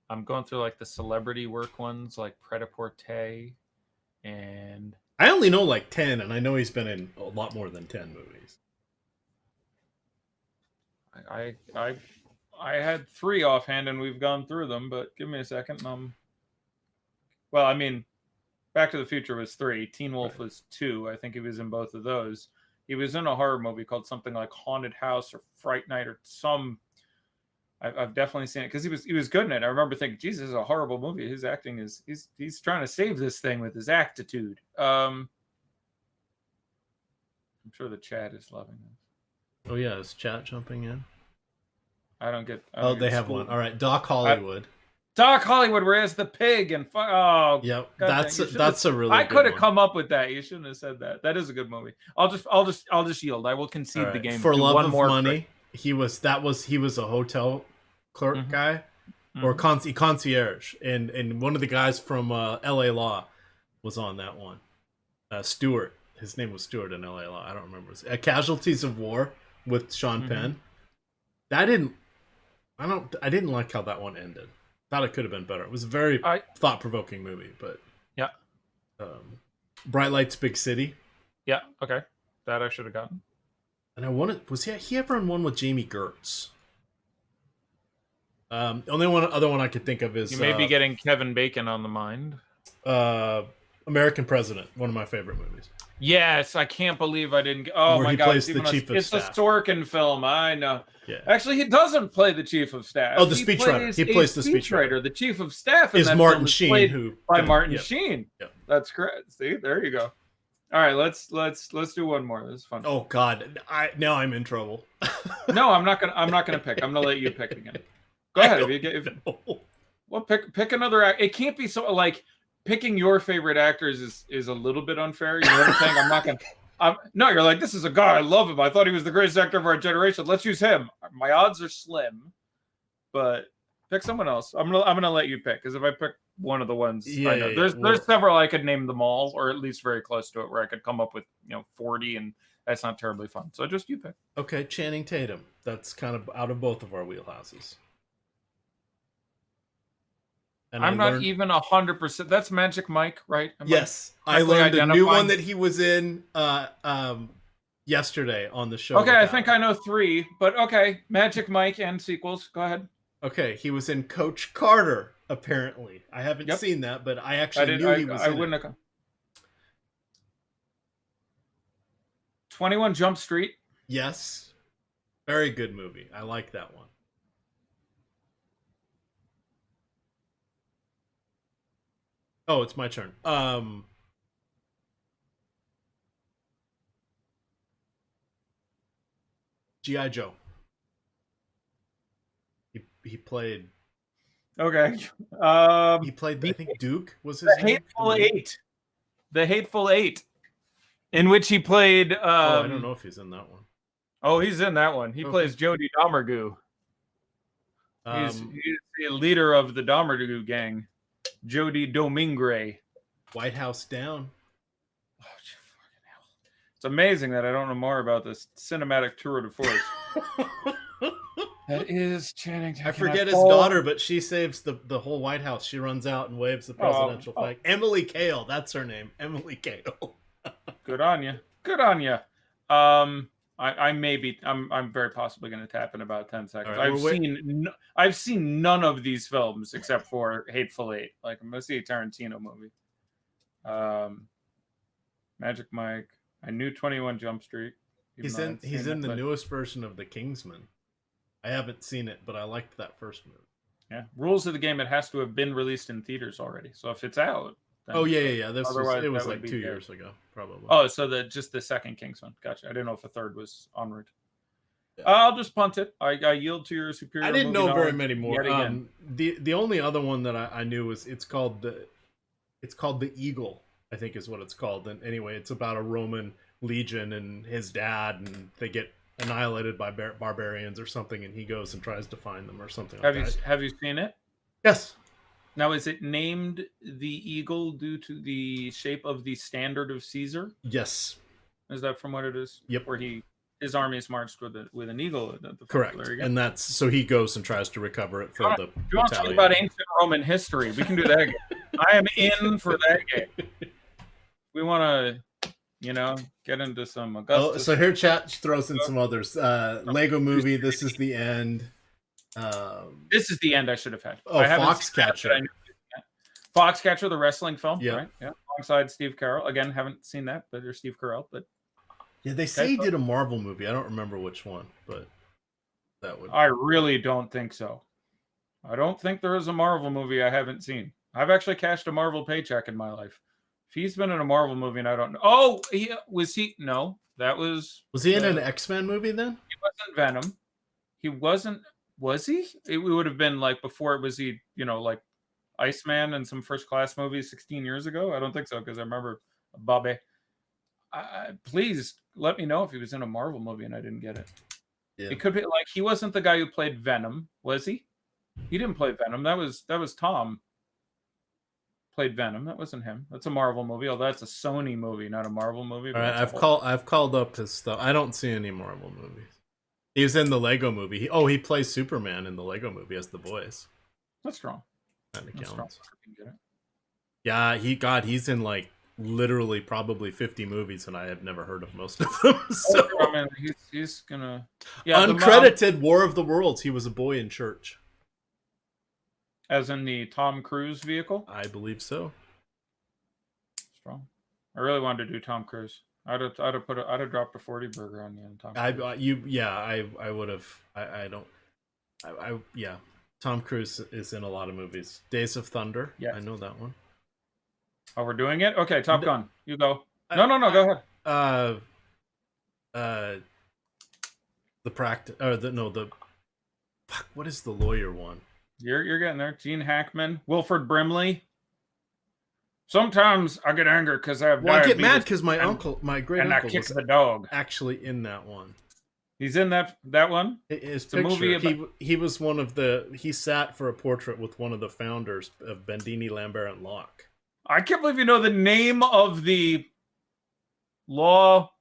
I'm going through like the celebrity work ones, like Pret-a-Porter, and I only know like 10, and I know he's been in a lot more than 10 movies. I had 3 offhand, and we've gone through them. But give me a second. Well, I mean, Back to the Future was 3. Teen Wolf was 2. I think he was in both of those. He was in a horror movie called something like Haunted House or Fright Night or some. I've definitely seen it because he was good in it. I remember thinking, Jesus, this is a horrible movie. His acting he's trying to save this thing with his attitude. I'm sure the chat is loving this. Oh yeah, is chat jumping in? I don't get. They have one. All right, Doc Hollywood. Doc Hollywood, where he has the pig and yep, that's a really. I could have come up with that. You shouldn't have said that. That is a good movie. I'll just yield. I will concede the game. For Love of Money. He was a hotel clerk guy, or concierge, and one of the guys from L.A. Law was on that one. Stewart, his name was Stewart in L.A. Law. I don't remember. Casualties of War with Sean Penn. I didn't like how that one ended. Thought it could have been better. It was a very thought-provoking movie, but yeah. Bright Lights, Big City. Yeah. Okay, that I should have gotten. And I wanted, was he ever in one with Jamie Gertz? Only other one I could think of is you may be getting Kevin Bacon on the mind. American President, one of my favorite movies. Yes, I can't believe I didn't. Oh my God! Plays the chief of staff. It's a Sorkin film. I know. Yeah. Actually, he doesn't play the chief of staff. Oh, the speechwriter. He plays the speechwriter. The chief of staff is Martin Sheen, Martin Sheen. Yep. That's correct. See, there you go. All right, let's do one more. This is fun. Oh God, now I'm in trouble. No, I'm not gonna pick. I'm gonna let you pick again. Go ahead. Well, pick another. It can't be so like picking your favorite actors is a little bit unfair. You know what I'm saying? I'm not gonna. No, you're like, this is a guy. I love him. I thought he was the greatest actor of our generation. Let's use him. My odds are slim, but pick someone else. I'm gonna let you pick because if I pick one of the ones, I know there's several I could name them all, or at least very close to it, where I could come up with 40, and that's not terribly fun. So just you pick. Okay, Channing Tatum. That's kind of out of both of our wheelhouses. And I'm not even 100%. That's Magic Mike, right? Yes, I learned a new one that he was in yesterday on the show. Okay, I think I know 3, but okay, Magic Mike and sequels. Go ahead. Okay, he was in Coach Carter. Apparently, I haven't seen that, but I actually knew he was. I wouldn't have. 21 Jump Street. Yes, very good movie. I like that one. Oh, it's my turn. G.I. Joe. He played. Okay. He played. I think Duke was his name. Hateful Eight. The Hateful Eight. in which he played. I don't know if he's in that one. Oh, he's in that one. He plays Jody Domergue. He's the leader of the Domergue gang, Jody Domingre. White House Down. Oh, fucking hell. It's amazing that I don't know more about this cinematic tour de force. That is Channing Tatum. I forget his daughter, but she saves the whole White House. She runs out and waves the presidential flag. Emily Cale, that's her name. Emily Cale. Good on you. Good on you. I'm very possibly going to tap in about 10 seconds. Right, I've seen none of these films except for Hateful Eight. Like, I'm going to see a Tarantino movie. Magic Mike. I knew 21 Jump Street. He's in the newest version of The Kingsman. I haven't seen it, but I liked that first movie. Yeah. Rules of the game, it has to have been released in theaters already. So if it's out. Oh, yeah. It was like 2 years ago, probably. Oh, so just the second Kingsman. Gotcha. I didn't know if a third was en route. Yeah. I'll just punt it. I yield to your superior. I didn't know very many more. The only other one that I knew was it's called the Eagle, I think is what it's called. And anyway, it's about a Roman legion and his dad, and they get annihilated by barbarians or something, and he goes and tries to find them or something. Have you seen it? Yes. Now, is it named the Eagle due to the shape of the standard of Caesar? Yes. Is that from what it is? Yep. Where his armies marched with an eagle. Correct. And that's so he goes and tries to recover it for the. If you want to talk about ancient Roman history, we can do that again. I am in for that game. We want to, get into some Augustus. Oh, so here chat throws in some others. Lego Movie. This is the end. This is the end I should have had. Oh, Foxcatcher. Foxcatcher, the wrestling film. Yeah. Right? Yeah. Alongside Steve Carell. Again, haven't seen that, but there's Steve Carell. But yeah, they say he did a Marvel movie. I don't remember which one, but that would. I really don't think so. I don't think there is a Marvel movie I haven't seen. I've actually cashed a Marvel paycheck in my life. If he's been in a Marvel movie and I don't know. Oh, was he? No, that was. Was he in an X-Men movie then? He wasn't Venom. He wasn't. Was he? It would have been like before it was he, like Iceman and some First Class movies 16 years ago. I don't think so because I remember Bobby. Please let me know if he was in a Marvel movie and I didn't get it. Yeah. It could be like he wasn't the guy who played Venom, was he? He didn't play Venom. That was Tom. Played Venom. That wasn't him. That's a Marvel movie. Although that's a Sony movie, not a Marvel movie. All right, I've called up his stuff. I don't see any Marvel movies. He was in the Lego movie. He plays Superman in the Lego movie as the boys. That's strong. That counts. Yeah, he's in like literally probably 50 movies, and I have never heard of most of them. So he's gonna uncredited War of the Worlds. He was a boy in church. As in the Tom Cruise vehicle? I believe so. Strong. I really wanted to do Tom Cruise. I'd have dropped a 40 burger on you. Tom Cruise. I would have. Yeah. Tom Cruise is in a lot of movies. Days of Thunder. Yeah, I know that one. Oh, we're doing it? Okay, Top Gun. You go. No, go ahead. The practice. Fuck. What is the lawyer one? You're getting there. Gene Hackman, Wilford Brimley. Sometimes I get angry because I have. I get mad because my great uncle, I kick the dog. Actually, in that one. He's in that one. It's a movie. He was one of the. He sat for a portrait with one of the founders of Bendini, Lambert, and Locke. I can't believe you know the name of the law.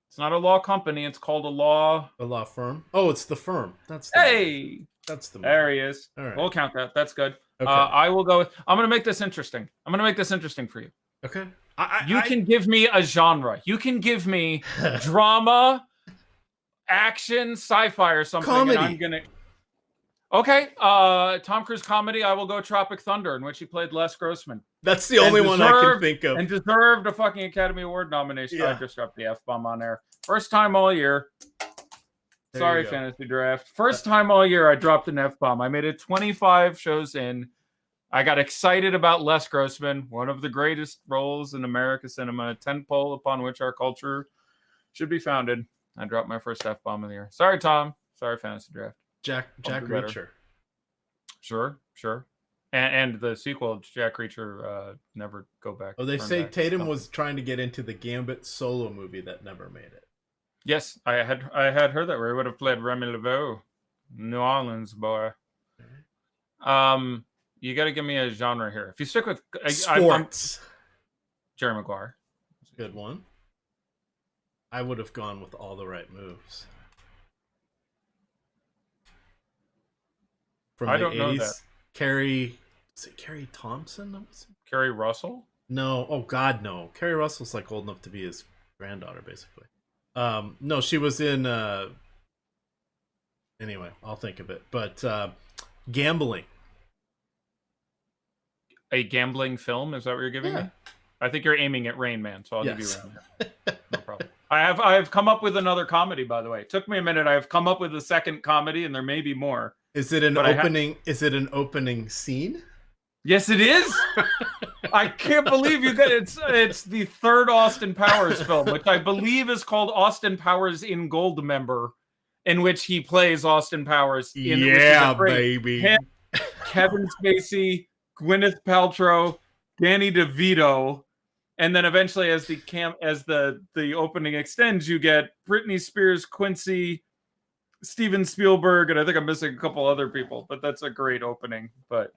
It's not a law company. It's called a law firm. Oh, it's the firm. That's movie. That's the movie. There he is. All right. We'll count that. That's good. Okay. I will go with. I'm going to make this interesting. For you. Okay. You can give me a genre. You can give me drama, action, sci-fi, or something. Comedy. And I'm gonna. Okay. Tom Cruise comedy. I will go Tropic Thunder, in which he played Les Grossman. That's the only one I can think of. And deserved a fucking Academy Award nomination. Yeah. I just dropped the F-bomb on there. First time all year. Sorry, Fantasy Draft. First time all year I dropped an F-bomb. I made it 25 shows in. I got excited about Les Grossman, one of the greatest roles in American cinema, a tentpole upon which our culture should be founded. I dropped my first F-bomb of the year. Sorry, Tom. Sorry, Fantasy Draft. Jack Reacher. Sure. and the sequel, Jack Reacher, Never Go Back. Oh, they Turn say Back, Tatum something. was trying to get into the Gambit solo movie that never made it. Yes, I had heard that, where he would have played Remy LeBeau, New Orleans boy. You got to give me a genre here. If you stick with Sports, Jerry Maguire, good one. I would have gone with All the Right Moves. From I the don't know 80s. that. Carrie, is it Carrie Thompson? Carrie Russell? No. Oh, God, no. Carrie Russell's like old enough to be his granddaughter, basically. No, she was in... Anyway, I'll think of it. But gambling. A gambling film? Is that what you're giving me? I think you're aiming at Rain Man, so I'll give you Rain Man. No problem. I have come up with another comedy, by the way. It took me a minute. I have come up with a second comedy, and there may be more. Is it an opening? Is it an opening scene? Yes, it is. I can't believe you got it. It's the third Austin Powers film, which I believe is called Austin Powers in Goldmember, in which he plays Austin Powers. Baby. Him, Kevin Spacey, Gwyneth Paltrow, Danny DeVito, and then eventually, as the opening extends, you get Britney Spears, Quincy, Steven Spielberg, and I think I'm missing a couple other people, but that's a great opening. But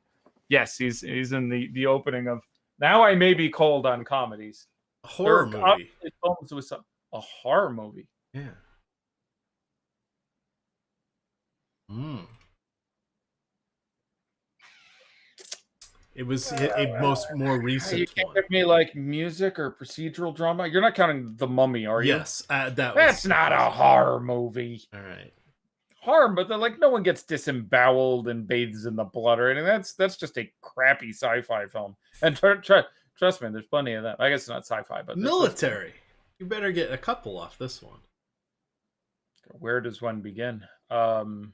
yes, he's in the opening of. Now I may be cold on comedies. A horror movie. Films with a horror movie. Yeah. It was a more recent you can't one. give me like music or procedural drama. You're not counting The Mummy, are you? Yes, that's not a horror movie. All right. Horror, but like no one gets disemboweled and bathes in the blood or anything. That's just a crappy sci-fi film. And trust me, there's plenty of that. I guess it's not sci-fi, but military. You better get a couple off this one. Where does one begin? Born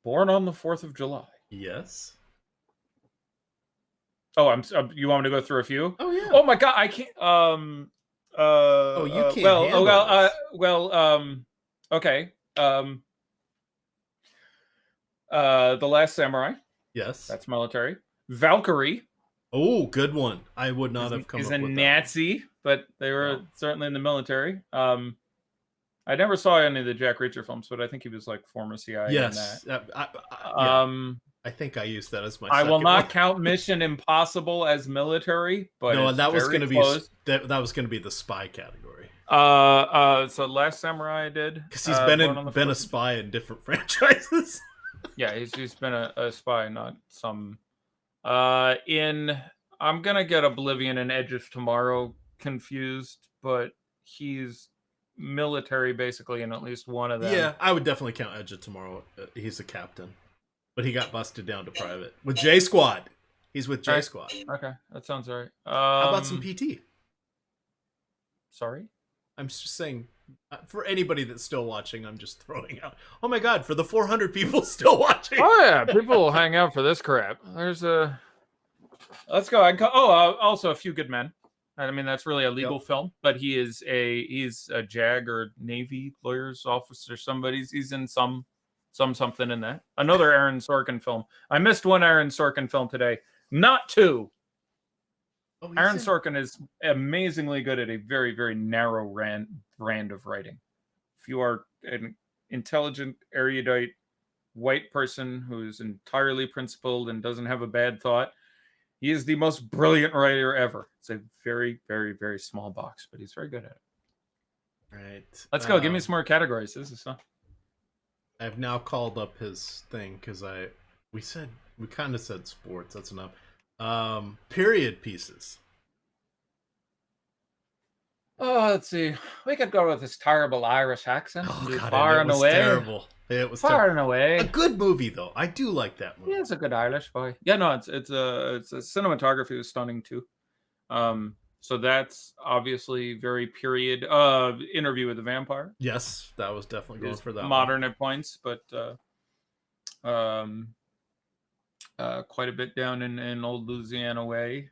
on the 4th of July. Yes. Oh, you want me to go through a few? Oh yeah. Oh my god, I can't. You can't. Okay. The Last Samurai. Yes. That's military. Valkyrie. Oh, good one. I would not have come up with that. Is a Nazi, but they were certainly in the military. I never saw any of the Jack Reacher films, but I think he was like former CIA. Yes. In that. I think I used that as my. I will not count Mission Impossible as military, but no, that was going to be that was going to be the spy category. So Last Samurai I did because he's been a spy in different franchises. Yeah, he's been a spy, not some. I'm gonna get Oblivion and Edge of Tomorrow confused, but he's military basically in at least one of them. Yeah, I would definitely count Edge of Tomorrow. He's a captain. But he got busted down to private. With J Squad. He's with J Squad. Okay, that sounds all right. How about some PT? Sorry? I'm just saying, for anybody that's still watching, I'm just throwing out. Oh my god, for the 400 people still watching. Oh yeah, people will hang out for this crap. There's a... Let's go. Also A Few Good Men. I mean, that's really a legal film, but he's a JAG or Navy lawyer's officer. He's in something in that. Another Aaron Sorkin film. I missed one Aaron Sorkin film today. Not two. Aaron Sorkin is amazingly good at a very, very narrow brand of writing. If you are an intelligent, erudite, white person who's entirely principled and doesn't have a bad thought, he is the most brilliant writer ever. It's a very, very, very small box, but he's very good at it. Right. Let's go. Give me some more categories. This is fun. I've now called up his thing because we kind of said sports. That's enough. Period pieces. Oh, let's see. We could go with this terrible Irish accent. Oh, God, Far and Away. Terrible. It was Far and Away. A good movie though. I do like that movie. Yeah, it's a good Irish boy. Yeah, no, it's a cinematography was stunning too. So that's obviously very period. Interview with the Vampire. Yes, that was definitely going for that. Modern at points, but quite a bit down in old Louisiana way.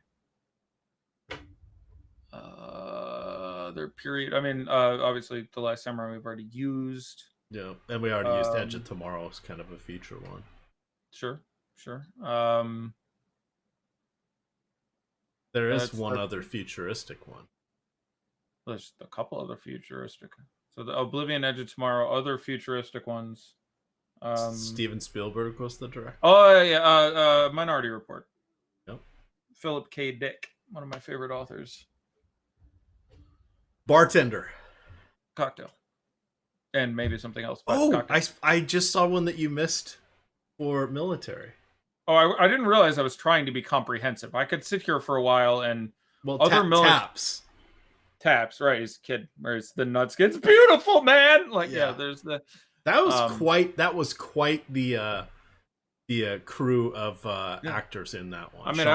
Their period. I mean, obviously, The Last Samurai we've already used. Yeah, and we already used Edge of Tomorrow as kind of a feature one. Sure. Sure. There is one other futuristic one. There's a couple other futuristic. So the Oblivion, Edge of Tomorrow, other futuristic ones. Steven Spielberg was the director. Oh yeah, Minority Report. Yep. Philip K. Dick, one of my favorite authors. Bartender. Cocktail. And maybe something else. Oh, I just saw one that you missed for military. Oh, I didn't realize I was trying to be comprehensive. I could sit here for a while and other Taps. Taps, right? He's a kid, where it's the nuts. It's beautiful, man. Like there's the that was quite the crew of actors in that one. I mean,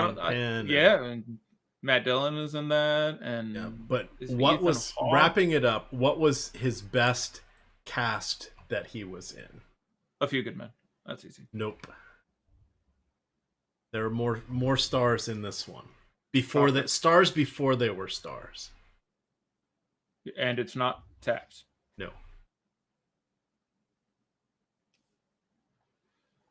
and Matt Dillon is in that, and but what was wrapping it up? What was his best cast that he was in? A Few Good Men. That's easy. Nope. There are more stars in this one. Stars before they were stars. And it's not Taps. No.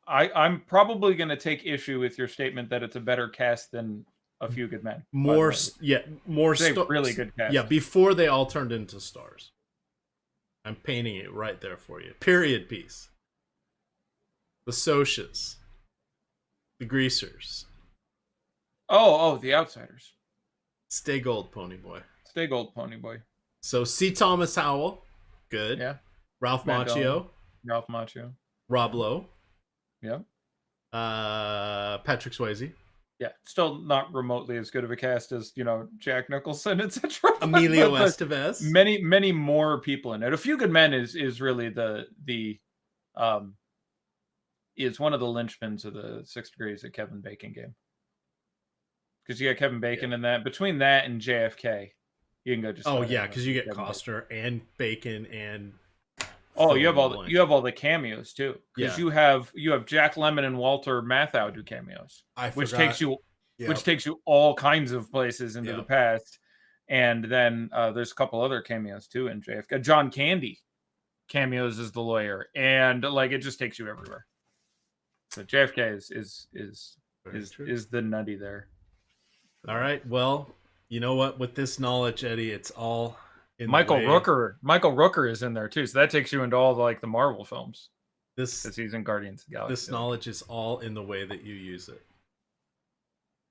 I'm probably going to take issue with your statement that it's a better cast than A Few Good Men. More really good cast. Yeah, before they all turned into stars. I'm painting it right there for you. Period piece. The Socias. The Greasers. Oh, The Outsiders. Stay Gold, Pony Boy. Stay Gold, Pony Boy. So C. Thomas Howell. Good. Yeah. Ralph Macchio. Rob Lowe. Yeah. Patrick Swayze. Yeah. Still not remotely as good of a cast as, Jack Nicholson, etc. Emilio Estevez. Many more people in it. A Few Good Men is really is one of the linchpins of the 6 Degrees of Kevin Bacon game. Because you got Kevin Bacon in that. Between that and JFK, you can go just. Oh yeah, because you get Kevin Costner and Bacon and. Oh, you have all the cameos too. Because you have Jack Lemmon and Walter Matthau do cameos, which takes you all kinds of places into the past. And then there's a couple other cameos too in JFK. John Candy cameos as the lawyer, and it just takes you everywhere. So JFK is the nutty there. All right. Well, you know what? With this knowledge, Eddie, it's all in Michael Rooker is in there too, so that takes you into all the Marvel films. Because he's in Guardians of the Galaxy. This knowledge is all in the way that you use it.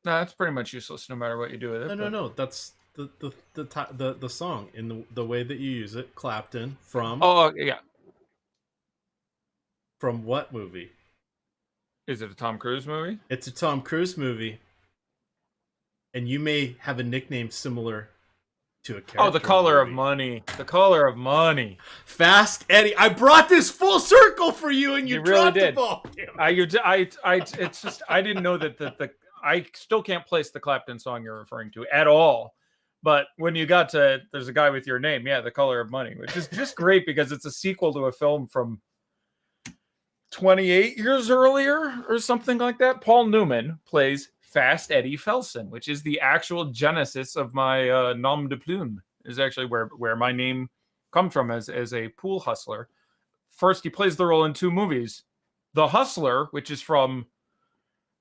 No, that's pretty much useless no matter what you do with it. No. That's the song in the way that you use it. Clapton from. Oh yeah. From what movie? Is it a Tom Cruise movie? It's a Tom Cruise movie. And you may have a nickname similar to a character. Oh, The Color of Money. The Color of Money. Fast Eddie. I brought this full circle for you, and you really dropped the ball. It's just I didn't know that I still can't place the Clapton song you're referring to at all. But when you got to There's a Guy with Your Name, The Color of Money, which is just great because it's a sequel to a film from 28 years earlier or something like that. Paul Newman plays Fast Eddie Felson, which is the actual genesis of my nom de plume, is actually where my name comes from as a pool hustler. First, he plays the role in 2 movies. The Hustler, which is from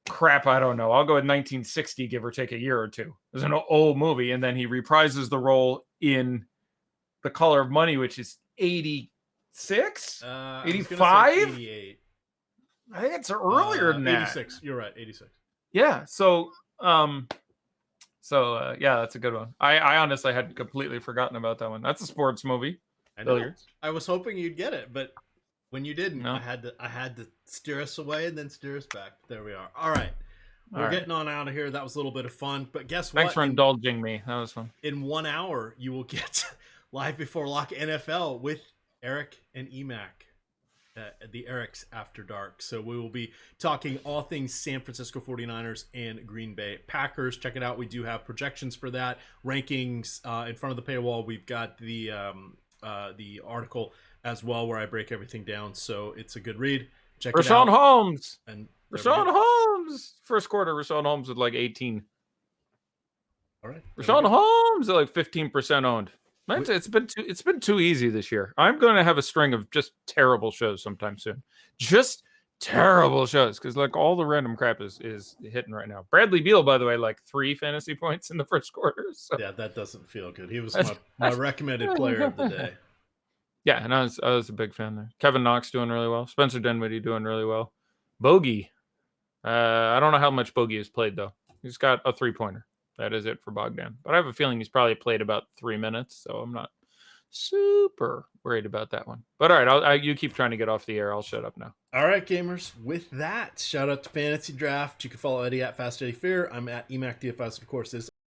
I don't know. I'll go with 1960, give or take a year or two. It's an old movie. And then he reprises the role in The Color of Money, which is 86? 85? 88. I think it's earlier than that. 86. You're right, 86. Yeah, so that's a good one. I honestly had completely forgotten about that one. That's a sports movie. Billiards. I was hoping you'd get it, but when you didn't, I had to steer us away and then steer us back. There we are. All right. We're getting on out of here. That was a little bit of fun, but guess what? Thanks for indulging me. That was fun. In 1 hour, you will get Live Before Lock NFL with Eric and Emac. The Eric's After Dark. So we will be talking all things San Francisco 49ers and Green Bay Packers. Check it out. We do have projections for that. Rankings in front of the paywall. We've got the article as well where I break everything down. So it's a good read. Check it out. Rashawn Holmes. And Rashawn Holmes. First quarter, Rashawn Holmes with 18. All right. Rashawn Holmes at 15% owned. It's been too easy this year. I'm going to have a string of just terrible shows sometime soon. Just terrible shows because like all the random crap is hitting right now. Bradley Beal, by the way, like 3 fantasy points in the first quarter. So. Yeah, that doesn't feel good. He was my recommended player of the day. Yeah, and I was a big fan there. Kevin Knox doing really well. Spencer Dinwiddie doing really well. Bogey. I don't know how much Bogey has played though. He's got a 3-pointer. That is it for Bogdan. But I have a feeling he's probably played about 3 minutes, so I'm not super worried about that one. But all right, you keep trying to get off the air. I'll shut up now. All right, gamers. With that, shout out to Fantasy Draft. You can follow Eddie at Fast Eddie Fear. I'm at EMAC DFS, of course. This